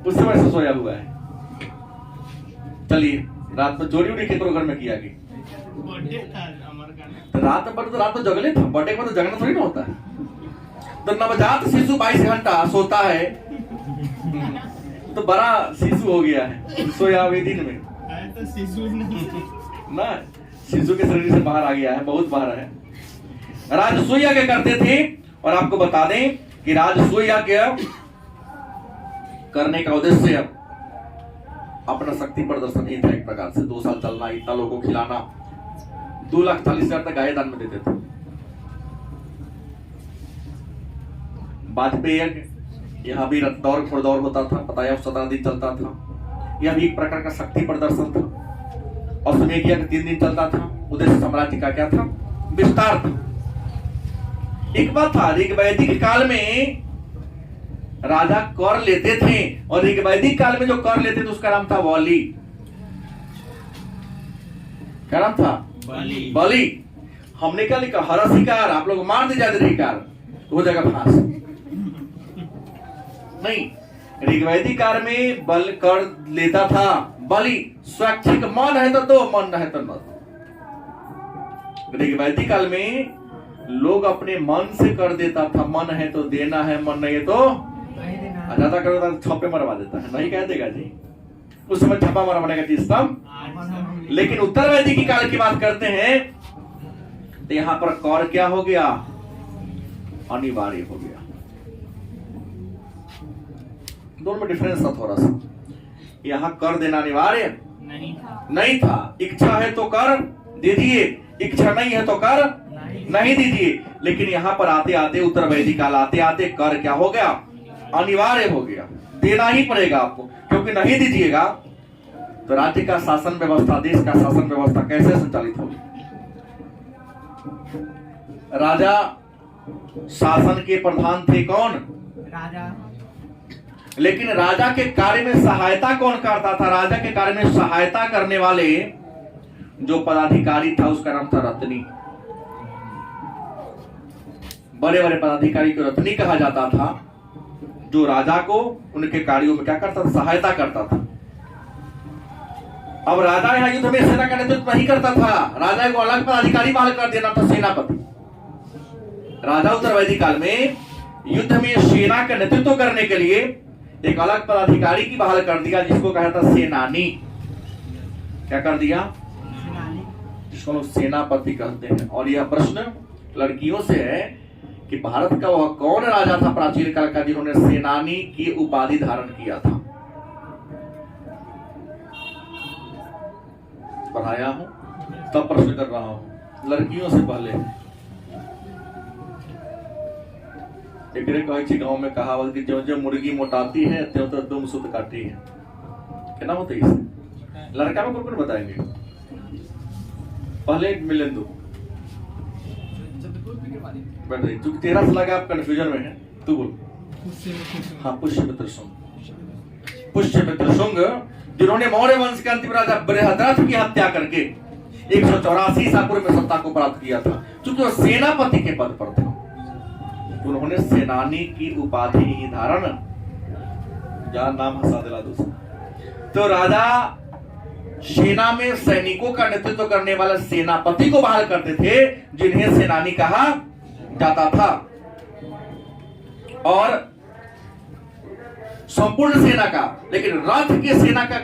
उस समय से सोया हुआ है। चलिए रात में चोरी उड़ी खेतों घर में किया गई, रात तो जगले था, बर्थडे में तो जगना थोड़ी ना होता है। तो नवजात शिशु 22 घंटा सोता है तो बड़ा शिशु हो गया है, सोया हुए दिन में तो शिशु ना, शिशु के शरीर से बाहर आ गया है, बहुत बाहर है। राजसूय यज्ञ करते थे, और आपको बता दें कि राजसूय यज्ञ करने का उद्देश्य अपना शक्ति प्रदर्शन ही था। एक प्रकार से 2 साल चलना, इतना लोगों को खिलाना, 2,40,000 तक गाय दान में देते थे। वाजपेयी यज्ञ, यहाँ भी दौड़ घुड़दौड़ होता था, बताया 17 दिन चलता था। यह भी एक प्रकार का शक्ति प्रदर्शन था। अश्वमेध यज्ञ 3 दिन चलता था। उद्देश्य साम्राज्य का क्या था? विस्तार था। एक बात था, ऋग्वैदिक काल में राजा कर लेते थे, और ऋग्वैदिक काल में जो कर लेते थे उसका नाम था बलि। क्या नाम था? बलि। हमने क्या लिखा? हरसिकार, आप लोग मार दी जाते अधिकार, हो जाएगा फांस। नहीं, ऋग्वैदिक काल में बल कर लेता था बलि। स्वैच्छिक मन है तो दो, मन न है तो मत। ऋग्वैदिक काल में लोग अपने मन से कर देता था, मन है तो देना है, मन नहीं है तो ज्यादा करो तो छापे मरवा देता है, नहीं कह देगा जी, उस समय छापा मरवाने का चीज सब। लेकिन उत्तर वैदिक काल की बात करते हैं तो यहां पर कर क्या हो गया? अनिवार्य हो गया। दोनों में डिफरेंस था थोड़ा सा। यहां कर देना अनिवार्य नहीं था। इच्छा है तो कर दीजिए, इच्छा नहीं है तो कर नहीं दीजिए। लेकिन यहां पर आते आते, उत्तर वैदिक काल आते आते कर क्या हो गया? अनिवार्य हो गया। देना ही पड़ेगा आपको, क्योंकि नहीं दीजिएगा तो राज्य का शासन व्यवस्था, देश का शासन व्यवस्था कैसे संचालित होगी? राजा शासन के प्रधान थे कौन? राजा। लेकिन राजा के कार्य में सहायता कौन करता था? राजा के कार्य में सहायता करने वाले जो पदाधिकारी था उसका नाम था रत्नी। बड़े बड़े पदाधिकारी को रत्नी कहा जाता था, जो राजा को उनके कार्यों में क्या करता था? सहायता करता था। अब राजा यहाँ युद्ध में सेना का नेतृत्व नहीं करता था, राजा को अलग पदाधिकारी बहाल कर देना था, सेनापति। राजा उत्तर वैदिक काल में युद्ध में सेना का नेतृत्व करने के लिए एक अलग पदाधिकारी की बहाल कर दिया, जिसको कहा था सेनानी। क्या कर दिया? जिसको लोग सेनापति कहते हैं। और यह प्रश्न लड़कियों से है कि भारत का वह कौन राजा था प्राचीन काल का जिन्होंने सेनानी की उपाधि धारण किया था? पढ़ाया हूं तब प्रश्न कर रहा हूं, लड़कियों से पहले। एकरे कहे छी गांव में कहावत कि जो मुर्गी मोटाती है त्यों तो दुम सुध काटी है। क्या होता है इसे? लड़का में कौन बताएंगे? पहले मिलेंदु बैठ रही, चूंकि तेरा से लगा आप कंफ्यूजन में है, तू बोल। हाँ, पुष्य मित्र सुन। पुष्यमित्र शुंग, जिन्होंने मौर्य वंश के अंतिम राजा बृहद्रथ की हत्या करके 184 ईसा पूर्व में सत्ता को प्राप्त किया था। क्योंकि वो सेनापति के पद पर था, उन्होंने सेनानी की उपाधि ही धारण, जहां नाम हंसा दिला दूसरा। तो राजा सेना में सैनिकों का नेतृत्व करने वाले सेनापति को बहाल करते थे, जिन्हें सेनानी कहा जाता था। और संपूर्ण सेना का, लेकिन रथ के सेना का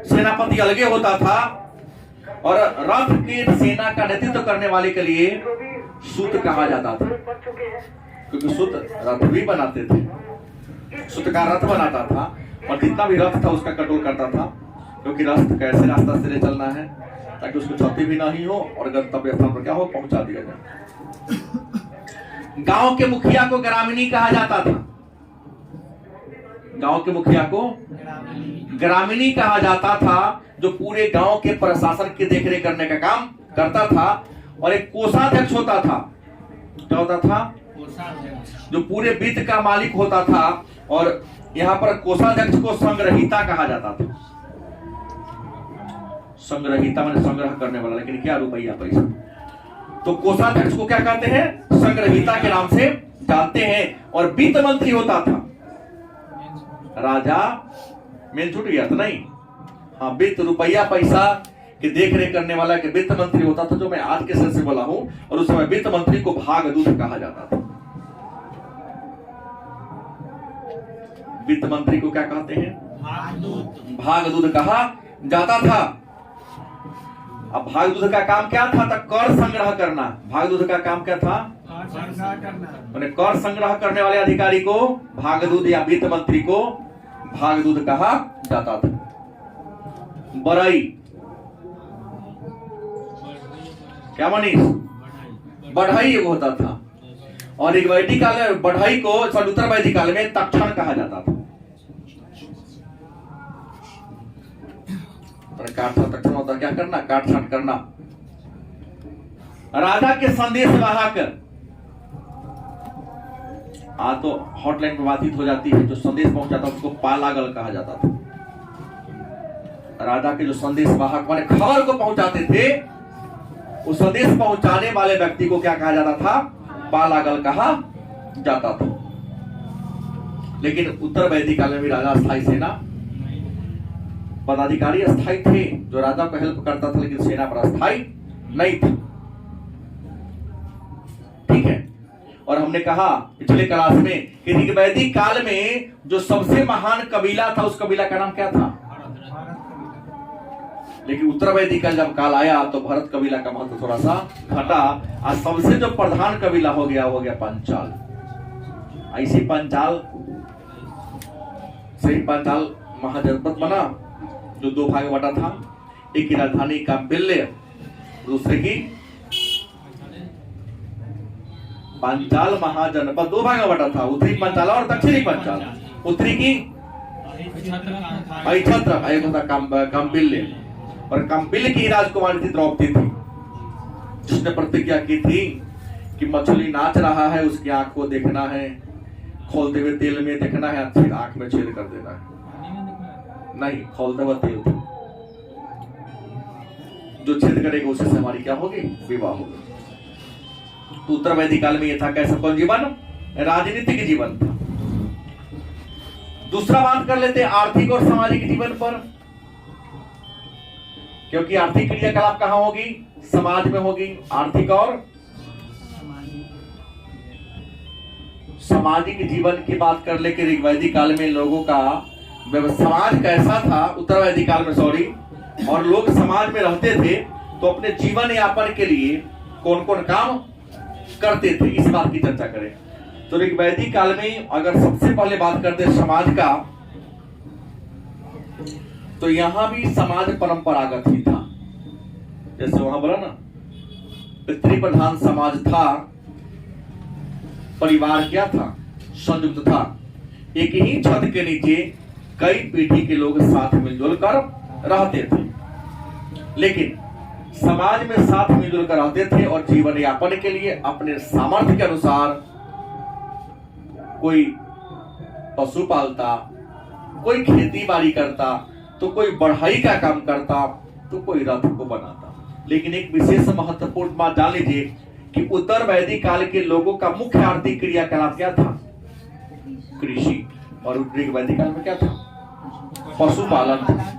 सेनापति अलगे होता था, और रथ के सेना का नेतृत्व करने वाले के लिए सूत कहा जाता था, क्योंकि सूत रथ भी बनाते थे। सूत का रथ बनाता था और जितना भी रथ था उसका कंट्रोल करता था, क्योंकि रथ कैसे रास्ता से ले चलना है ताकि उसको क्षति भी नहीं हो और गंतव्य स्थान पर क्या हो पहुंचा दिया जाए। गांव के मुखिया को ग्रामीणी कहा जाता था, गांव के मुखिया को ग्रामीणी कहा जाता था, जो पूरे गांव के प्रशासन की देखरेख करने का काम करता था। और एक कोषाध्यक्ष होता था, क्या होता था? जो पूरे वित्त का मालिक होता था। और यहाँ पर कोषाध्यक्ष को संग्रहीता कहा जाता था। संग्रहीता माने संग्रह करने वाला, लेकिन क्या रुपया पैसा। तो कोषाध्यक्ष को क्या कहते हैं? संग्रहीता के नाम से जानते हैं। और वित्त मंत्री होता था राजा, मेन छूट गया था नहीं, हाँ, वित्त रुपया पैसा की देख रेख करने वाला के वित्त मंत्री होता था, जो मैं आज के सेंस से बोला हूं। और उस समय वित्त मंत्री को भागदूत कहा जाता था। वित्त मंत्री को क्या कहते हैं? भागदूत कहा जाता था। अब भागदूत का काम क्या था? तो कर संग्रह करना। भागदूत का काम क्या था? मैंने कर संग्रह करने वाले अधिकारी को भागदूत या वित्त मंत्री को भागदूत कहा जाता था। बड़ाई क्या मनीष? बढ़ाई एक होता था। और एक वैदिक काल में बढ़ाई को उत्तर वैदिक काल में तक्षण कहा जाता था। काट तक्षण होता क्या करना? काट छाट करना। राजा के संदेश वाहक, तो हॉटलाइन पर बातचीत हो जाती है, जो संदेश पहुंचाता उसको पालागल कहा जाता था। राजा के जो संदेश वाहक माने खबर को पहुंचाते थे, उस संदेश पहुंचाने वाले व्यक्ति को क्या कहा जाता था? पालागल कहा जाता था। लेकिन उत्तर वैदिक काल में भी राजा स्थायी सेना पदाधिकारी अस्थायी थे, जो राजा को हेल्प करता था, लेकिन सेना पर अस्थायी नहीं था। ठीक है। और हमने कहा पिछले क्लास में कि ऋग्वैदिक काल में जो सबसे महान कबीला था, उस कबीला का नाम क्या था? लेकिन उत्तर वैदिक काल जब काल आया तो भरत कबीला का महत्व थोड़ा सा घटा। आज सबसे जो प्रधान कबीला हो गया पंचाल। ऐसी पंचाल सही पंचाल महाजनपद बना, जो 2 भाग बटा था। एक की राजधानी काम्पिल्य, दूसरे की पंचाल महाजनपद 2 भाग बटा था। उत्तरी पंचाल और दक्षिणी पंचाल। उत्तरी की छत्र, एक होता काम्पिल्य। और काम्पिल्य की राजकुमारी थी द्रौपदी थी, जिसने प्रतिज्ञा की थी कि मछली नाच रहा है, उसकी आंख को देखना है, खोलते हुए तेल में देखना है, अच्छी आंख में छेद कर देना है। नहीं, खोलते हुए तेल था, जो छेद करेगा उससे हमारी क्या होगी? विवाह होगी। तो उत्तर वैदिक काल में यह था कैसा कौन जीवन? राजनीतिक जीवन था। दूसरा बात कर लेते हैं आर्थिक और सामाजिक जीवन पर, क्योंकि आर्थिक क्रियाकलाप कहां होगी? समाज में होगी। आर्थिक और सामाजिक जीवन की बात कर ले कि ऋग्वैदिक काल में लोगों का समाज कैसा था, उत्तर वैदिक काल में सॉरी, और लोग समाज में रहते थे तो अपने जीवन यापन के लिए कौन कौन काम करते थे, इस बात की चर्चा करें। तो ऋग्वैदिक काल में अगर सबसे पहले बात करते हैं समाज का, तो यहां भी समाज परंपरागत ही था। जैसे वहां बोला ना, पितृ प्रधान समाज था। परिवार क्या था? संयुक्त था। एक ही छत के नीचे कई पीढ़ी के लोग साथ मिलजुल कर रहते थे। लेकिन समाज में साथ मिलजुल कर रहते थे और जीवन यापन के लिए अपने सामर्थ्य के अनुसार कोई पशु पालता, कोई खेती बाड़ी करता, तो कोई बढ़ाई का काम करता, तो कोई रथ को बनाता। लेकिन एक विशेष महत्वपूर्ण बात जान लीजिए कि उत्तर वैदिक काल के लोगों का मुख्य आर्थिक क्रियाकलाप क्या था? कृषि। और ऋग वैदिक काल में क्या था? पशुपालन था।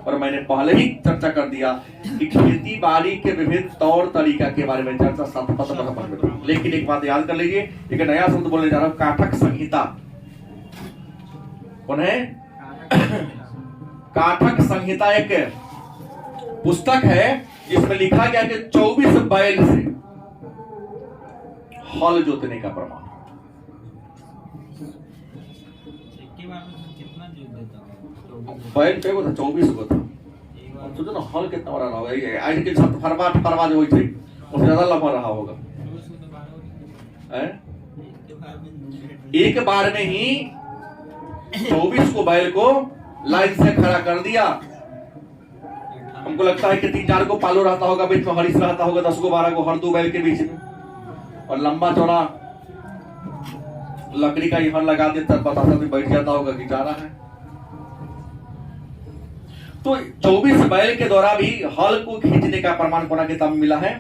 और मैंने पहले ही चर्चा कर दिया कि खेती बाड़ी के विभिन्न तौर तरीका के बारे में चर्चा में। लेकिन एक बात याद कर लीजिए, एक नया शब्द बोलने जा रहा हूं, काठक संहिता। कौन है? काठक संहिता एक पुस्तक है जिसमें लिखा गया कि 24 बैल से हल जोतने का प्रमाण। बैल पे था 24 को था। अब सोचो ना हल कितना बड़ा रहा होगा। आज के साथ फरवा जो हुई थी उससे ज्यादा लंबा रहा होगा। एक बार में ही 24 को बैल को लाइन से खड़ा कर दिया। हमको लगता है कि 3-4 को पालो रहता होगा, बीच में हरीश रहता होगा, 10 को 12 को हर दो बैल के बीच में, और लंबा चौड़ा लकड़ी का हर लगा देता, पता बैठ जाता होगा कि जा रहा है। तो 24 बैल के द्वारा भी हल को खींचने का प्रमाण कोना किताब में मिला है?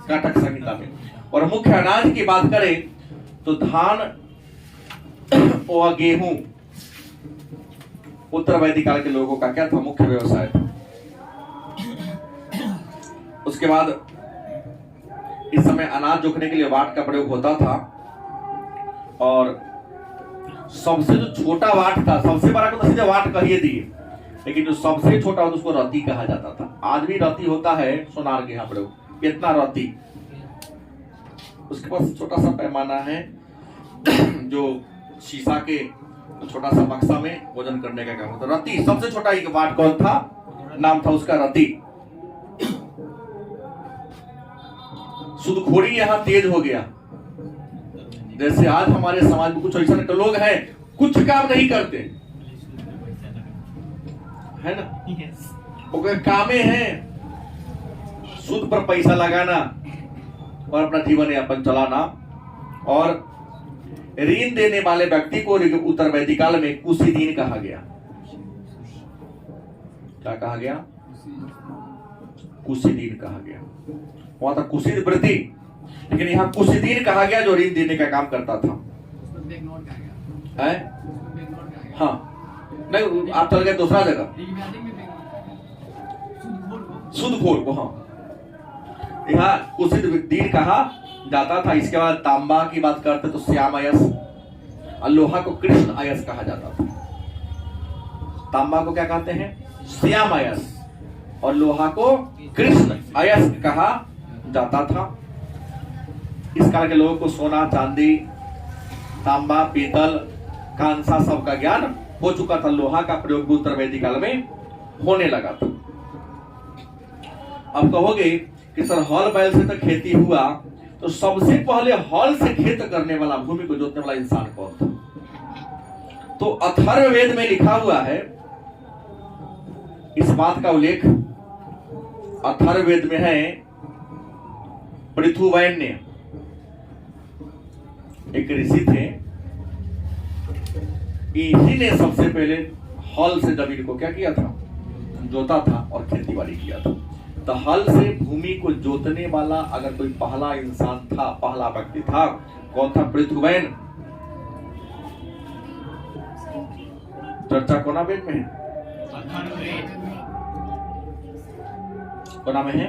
काठक संहिता में। और मुख्य अनाज की बात करें तो धान और गेहूं उत्तर वैदिक काल के लोगों का क्या था? मुख्य व्यवसाय था। उसके बाद इस समय अनाज जोखने के लिए वाट का प्रयोग होता था, और सबसे जो छोटा वाट था, सबसे बड़ा को तो सीधे वाट कहिए दिए, लेकिन जो सबसे छोटा होता उसको रति कहा जाता था। आज भी रति होता है सोनार के यहाँ प्रयोग, इतना रति। उसके पास छोटा सा पैमाना है जो शीशा के छोटा सा बक्सा में वजन करने का काम होता। रति सबसे छोटा एक वाट कौन था? नाम था उसका रति। सूदखोरी यहाँ तेज हो गया। जैसे आज हमारे समाज में कुछ ऐसा लोग हैं कुछ काम नहीं करते, है ना? वो कामे हैं सूद पर पैसा लगाना और अपना जीवन यापन चलाना। और ऋण देने वाले व्यक्ति को उत्तर वैदिक काल में कुशीदीन कहा गया। क्या कहा गया? कुशीदीन कहा गया। वहां था कुशीद वृत्ति, लेकिन यहाँ कुशीदीन कहा गया जो ऋण देने का काम करता था। है? हाँ, नहीं आप चल गए दूसरा जगह, सूदखोर को। हाँ, यहाँ कुशीदीन कहा जाता था। इसके बाद तांबा की बात करते तो श्याम अयस, और लोहा को कृष्ण अयस कहा जाता था। तांबा को क्या कहते हैं? श्याम अयस, और लोहा को कृष्ण अयस कहा जाता था। इस काल के लोगों को सोना, चांदी, तांबा, पीतल, कांसा सब का ज्ञान हो चुका था। लोहा का प्रयोग भी उत्तर वैदिक काल में होने लगा था। अब कहोगे कि सर हल बैल से तो खेती हुआ, तो सबसे पहले हल से खेत करने वाला, भूमि को जोतने वाला इंसान कौन था? तो अथर्ववेद में लिखा हुआ है, इस बात का उल्लेख अथर्ववेद में है। पृथुवैन्य एक ऋषि थे, इन्हीं ने सबसे पहले हल से जमीन को क्या किया था? जोता था और खेती बाड़ी किया था। तो हल से भूमि को जोतने वाला अगर कोई पहला इंसान था, पहला व्यक्ति था, कौन था? पृथुवैन। चर्चा कोना वेद में है? कोना में है?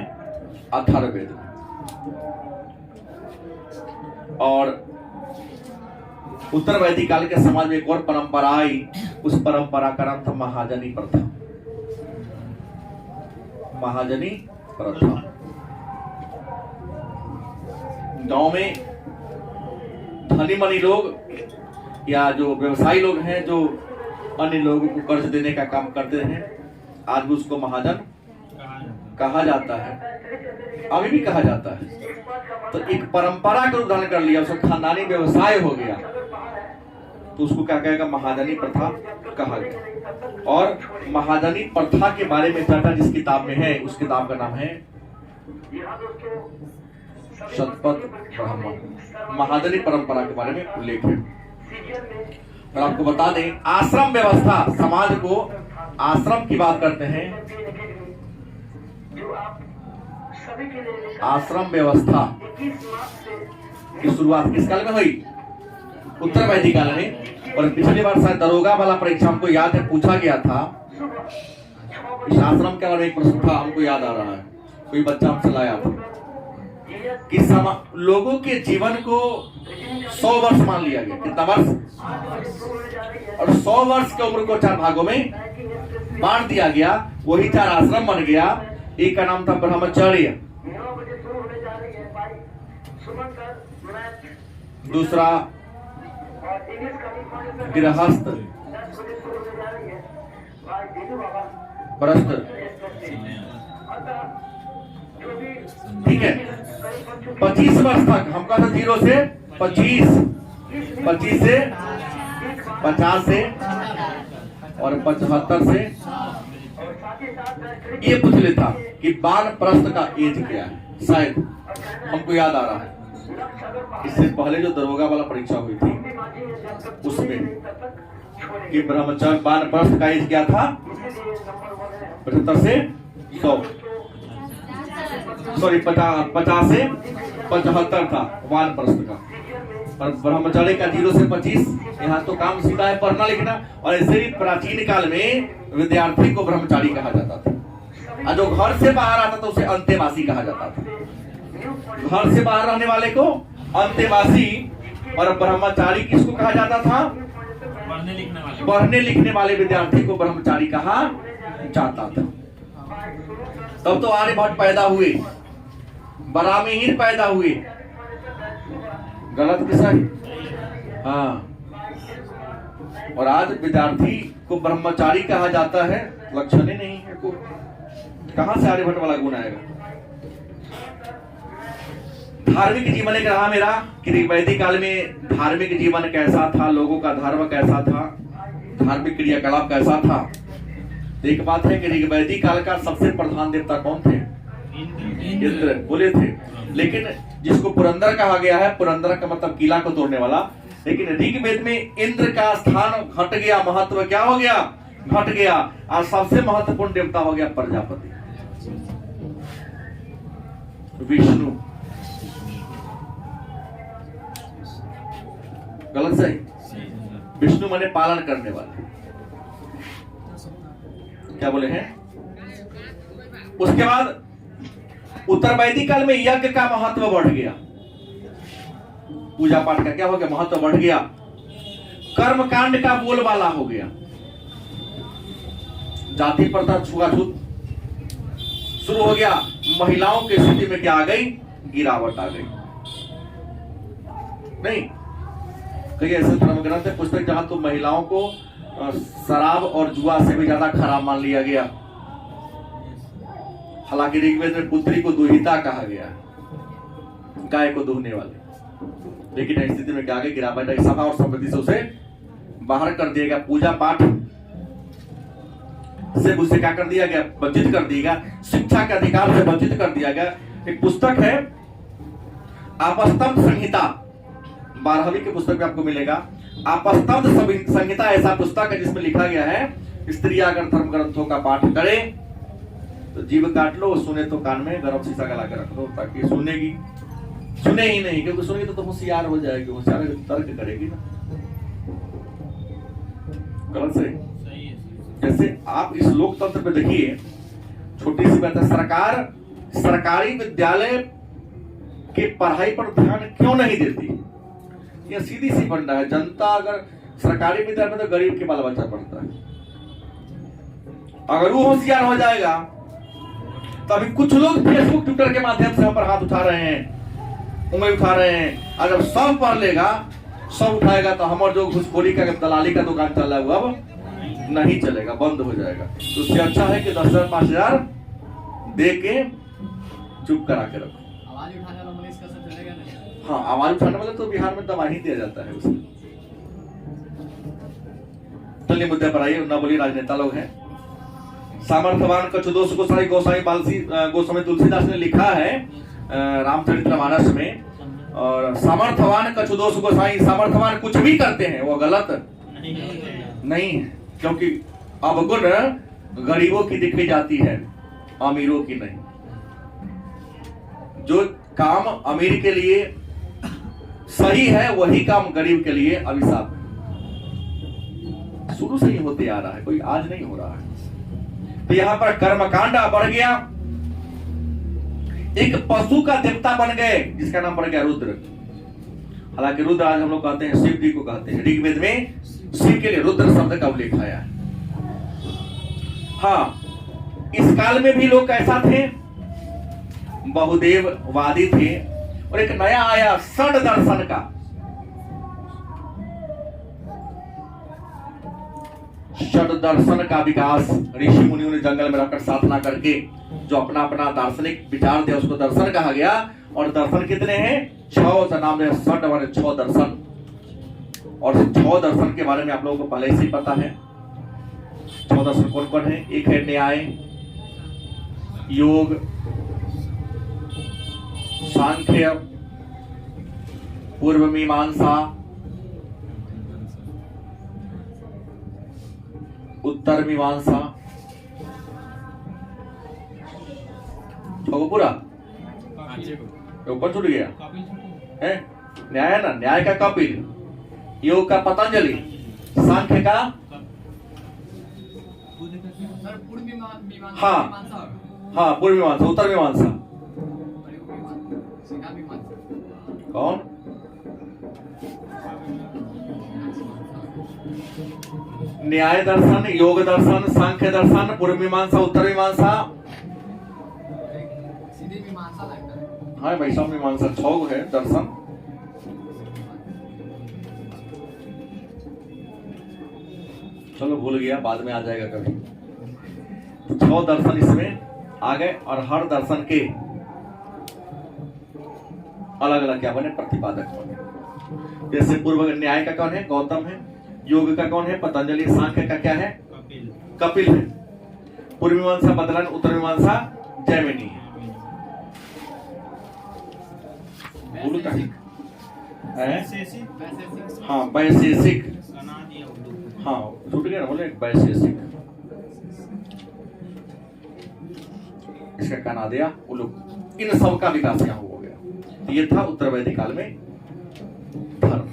अथर्ववेद में। और उत्तर वैदिक काल के समाज में एक और परंपरा आई, उस परंपरा का नाम था महाजनी प्रथा। महाजनी प्रथा। गांव में धनी मनी लोग या जो व्यवसायी लोग हैं, जो अन्य लोगों को कर्ज देने का काम करते हैं, आज भी उसको महाजन कहा जाता है, अभी भी कहा जाता है। तो एक परंपरा का उदाहरण कर लिया, उसका खानदानी व्यवसाय हो गया, तो उसको क्या कहेगा? महाजनी प्रथा कहा गया। और महाजनी प्रथा के बारे में चर्चा जिस किताब में है, उस किताब का नाम है शतपथ ब्राह्मण। महाजनी परंपरा के बारे में उल्लेख है। और आपको बता दें, आश्रम व्यवस्था, समाज को आश्रम की बात करते हैं। आश्रम व्यवस्था की शुरुआत किस काल में हुई? उत्तर वैदिक काल में। और पिछली बार शायद दरोगा वाला परीक्षा हमको याद है, पूछा गया था इस आश्रम के बारे में। एक प्रश्न था, हमको याद आ रहा है, कोई बच्चा हमसे लाया था कि लोगों के जीवन को 100 वर्ष मान लिया गया। कितना वर्ष? और 100 वर्ष की उम्र को 4 भागों में बांट दिया गया। वही 4 आश्रम बन गया। एक का नाम था ब्रह्मचर्य, दूसरा गृहस्थ, प्रस्थ, ठीक है। 25 वर्ष तक हम कहा था 0 से 25, 25 से 50 से और 75 से। ये पूछ लेता कि वानप्रस्थ का एज क्या है, शायद हमको याद आ रहा है। इससे पहले जो दरोगा वाला परीक्षा हुई थी उसमें कि ब्रह्मचर्य वानप्रस्थ का एज क्या था? 75 से 100, सॉरी 50 से 75 था वानप्रस्थ का। और ब्रह्मचर्य का 0 से 25। यहाँ तो काम सीधा है, पढ़ना लिखना। और ऐसे ही प्राचीन काल में विद्यार्थी को ब्रह्मचारी कहा जाता था, और जो घर से बाहर आता था उसे अंतेवासी कहा जाता था। घर से बाहर रहने वाले को अंतेवासी, और ब्रह्मचारी किसको कहा जाता था? पढ़ने लिखने वाले विद्यार्थी को ब्रह्मचारी कहा जाता था। तब तो आर्यभट्ट पैदा हुए, बरामीहीन पैदा हुए। गलत कि सही? हाँ। और आज विद्यार्थी को ब्रह्मचारी कहा जाता है, लक्षण ही नहीं है कोई। कहां से आर्यभट्ट वाला गुण आएगा? धार्मिक जीवन एक रहा मेरा कि वैदिक काल में धार्मिक जीवन कैसा था, लोगों का धर्म कैसा था, धार्मिक क्रियाकलाप कैसा था। एक बात है कि वैदिक काल का सबसे प्रधान देवता कौन थे? इंद्र बोले थे। लेकिन जिसको पुरंदर कहा गया है, पुरंदर का मतलब किला को तोड़ने वाला, लेकिन ऋग्वेद में इंद्र का स्थान घट गया, महत्व क्या हो गया? घट गया। और सबसे महत्वपूर्ण देवता हो गया प्रजापति, विष्णु। गलत सही? विष्णु माने पालन करने वाले। क्या बोले हैं? उसके बाद उत्तर वैदिक काल में यज्ञ का महत्व बढ़ गया, पूजा पाठ का क्या हो गया? महत्व बढ़ गया। कर्म कांड का बोलबाला हो गया। जाति प्रथा छुआछूत शुरू हो गया। महिलाओं की स्थिति में क्या आ गई? गिरावट आ गई। नहीं, कई ऐसे धर्म ग्रंथ है, पुस्तक जहां तो महिलाओं को शराब और जुआ से भी ज्यादा खराब मान लिया गया। हालांकि ऋग्वेद में पुत्री को दुहिता कहा गया, गाय को दुहने वाले। लेकिन इस स्थिति में क्या आगे गिरावट आई, सभा और संपत्ति से उसे बाहर कर दिया गया। पूजा पाठ से उसे क्या कर दिया गया? वंचित कर दिया गया। शिक्षा के अधिकार से वंचित कर दिया गया। एक पुस्तक है आपस्तंभ संहिता, 12वीं की पुस्तक में आपको मिलेगा। आपस्तंभ संहिता ऐसा पुस्तक है जिसमें लिखा गया है स्त्री अगर धर्म ग्रंथों का पाठ करे तो जीभ काट लो, सुने तो कान में गरम शीशा गला के रख दो, ताकि सुनेगी। सुने ही नहीं, क्योंकि सुनेगी तो होशियार हो जाएगी, होशियार तर्क करेगी ना। गलत सही? जैसे आप इस लोकतंत्र पे देखिए, छोटी सी बात है, सरकार सरकारी विद्यालय के पढ़ाई पर ध्यान क्यों नहीं देती? यह सीधी सी फंडा है। जनता अगर सरकारी विद्यालय में, तो गरीब के बाल बच्चा पढ़ता है। अगर वो होशियार हो जाएगा तो अभी कुछ लोग फेसबुक ट्विटर के माध्यम से हम पर हाथ उठा रहे हैं, उंगली उठा रहे हैं। अगर सब पढ़ लेगा, सब उठाएगा, तो हमारे जो घुसखोरी का दलाली का दुकान चल रहा है वो अब नहीं चलेगा, बंद हो जाएगा। तो उससे अच्छा है कि 10,000 5,000 दे के चुप करा के रखो। आवाज उठाने वाला मनीष का सब चलेगा नहीं। हाँ, आवाज उठाने वाले तो बिहार में दबा ही दिया जाता है उसे। चलिए मुद्दे पर आइए, न बोलिए राजनेता लोग हैं। सामर्थ्यवान कछुदोष गोसाई गोस्वामी तुलसीदास ने लिखा है रामचरितमानस में। और सामर्थ्यवान कछुदोष गोसाई, सामर्थ्यवान कुछ भी करते हैं वो गलत नहीं है, क्योंकि अवगुण गरीबों की दिखी जाती है, अमीरों की नहीं। जो काम अमीर के लिए सही है वही काम गरीब के लिए अभिशाप है। शुरू से ही होते आ रहा है, कोई आज नहीं हो रहा है। तो यहां पर कर्मकांड बढ़ गया, एक पशु का देवता बन गए जिसका नाम पड़ गया रुद्र। हालांकि रुद्र आज हम लोग कहते हैं शिव जी को कहते हैं, ऋग्वेद में शिव के लिए रुद्र शब्द का उल्लेख आया है। हाँ, इस काल में भी लोग कैसा थे, बहुदेववादी थे। और एक नया आया षड दर्शन का, षड दर्शन का विकास ऋषि मुनियों ने जंगल में रहकर साधना करके जो अपना अपना दार्शनिक विचार थे उसको दर्शन कहा गया। और दर्शन कितने हैं? 6 नाम है, षड माने 6 दर्शन। और 6 दर्शन के बारे में आप लोगों को पहले से ही पता है। 6 दर्शन कौन कौन है? एक है न्याय, योग, सांख्य, पूर्व मीमांसा, उत्तर मीमांसा। पूरा ऊपर छूट गया है। न्याय है ना, न्याय का कपिल, योग का पतंजलि, सांख्य का सर पूर्व मीमांसा, हाँ हाँ, पूर्व मीमांसा, उत्तर मीमांसा कौन? न्याय दर्शन, योग दर्शन, सांख्य दर्शन, पूर्व मीमांसा, उत्तर मीमांसा, सीधी मीमांसा लगता है। हाँ वैष्णव मीमांसा 6 है दर्शन। चलो भूल गया, बाद में आ जाएगा कभी। 6 दर्शन इसमें आ गए और हर दर्शन के अलग अलग क्या बने? प्रतिपादक बने। जैसे पूर्व न्याय का कौन है? गौतम है। योग का कौन है? पतंजलि। सांख्य का क्या है? कपिल है। पूर्व मीमांसा बदलन, उत्तर मीमांसा जैमिनी है। हाँ वैशेषिक, हाँ छूट गया ना, बोले वैशेषिक, इसका कनादिया उलूक, इन सब का विकास यहाँ हो गया। ये था उत्तर वैदिक काल में धर्म।